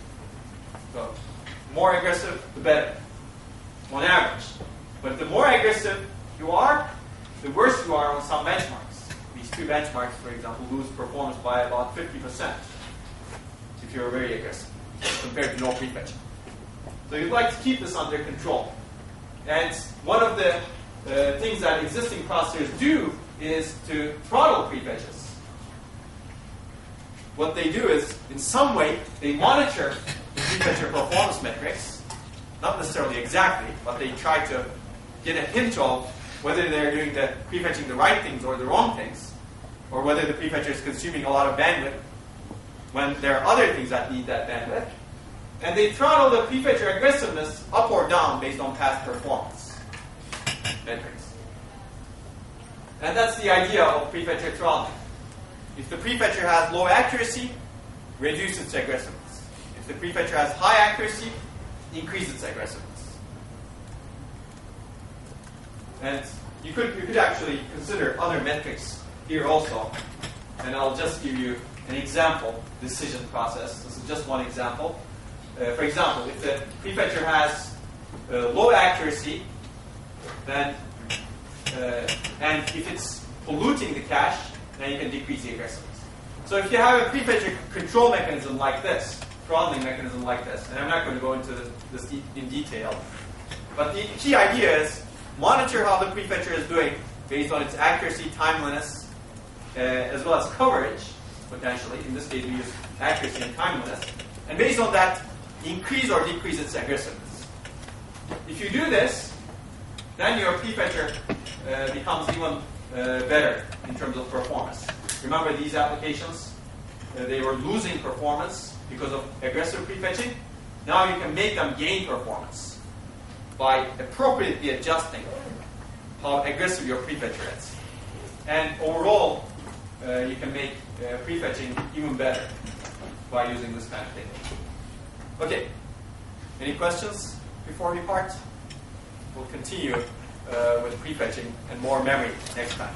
So, more aggressive, the better, on average. But the more aggressive you are, the worse you are on some benchmarks. These two benchmarks, for example, lose performance by about 50% if you're very aggressive compared to no prefetching. So you'd like to keep this under control. And one of the things that existing processors do is to throttle prefetches. What they do is, in some way, they monitor the prefetcher performance metrics, not necessarily exactly, but they try to get a hint of whether they're doing the prefetching the right things or the wrong things, or whether the prefetcher is consuming a lot of bandwidth when there are other things that need that bandwidth. And they throttle the prefetcher aggressiveness up or down based on past performance metrics. And that's the idea of prefetcher throttling. If the prefetcher has low accuracy, reduce its aggressiveness. If the prefetcher has high accuracy, increase its aggressiveness. And you could actually consider other metrics here also. And I'll just give you an example decision process. This is just one example. For example, if the prefetcher has low accuracy, then and if it's polluting the cache, then you can decrease the aggressiveness. So if you have a prefetcher control mechanism like this, throttling mechanism like this, and I'm not going to go into this in detail, but the key idea is monitor how the prefetcher is doing based on its accuracy, timeliness, as well as coverage, potentially. In this case, we use accuracy and timeliness. And based on that, increase or decrease its aggressiveness. If you do this, then your prefetcher becomes even better in terms of performance. Remember these applications? They were losing performance because of aggressive prefetching. Now you can make them gain performance by appropriately adjusting how aggressive your prefetcher is. And overall, you can make prefetching even better by using this kind of technique. Okay, any questions before we part? We'll continue with prefetching and more memory next time.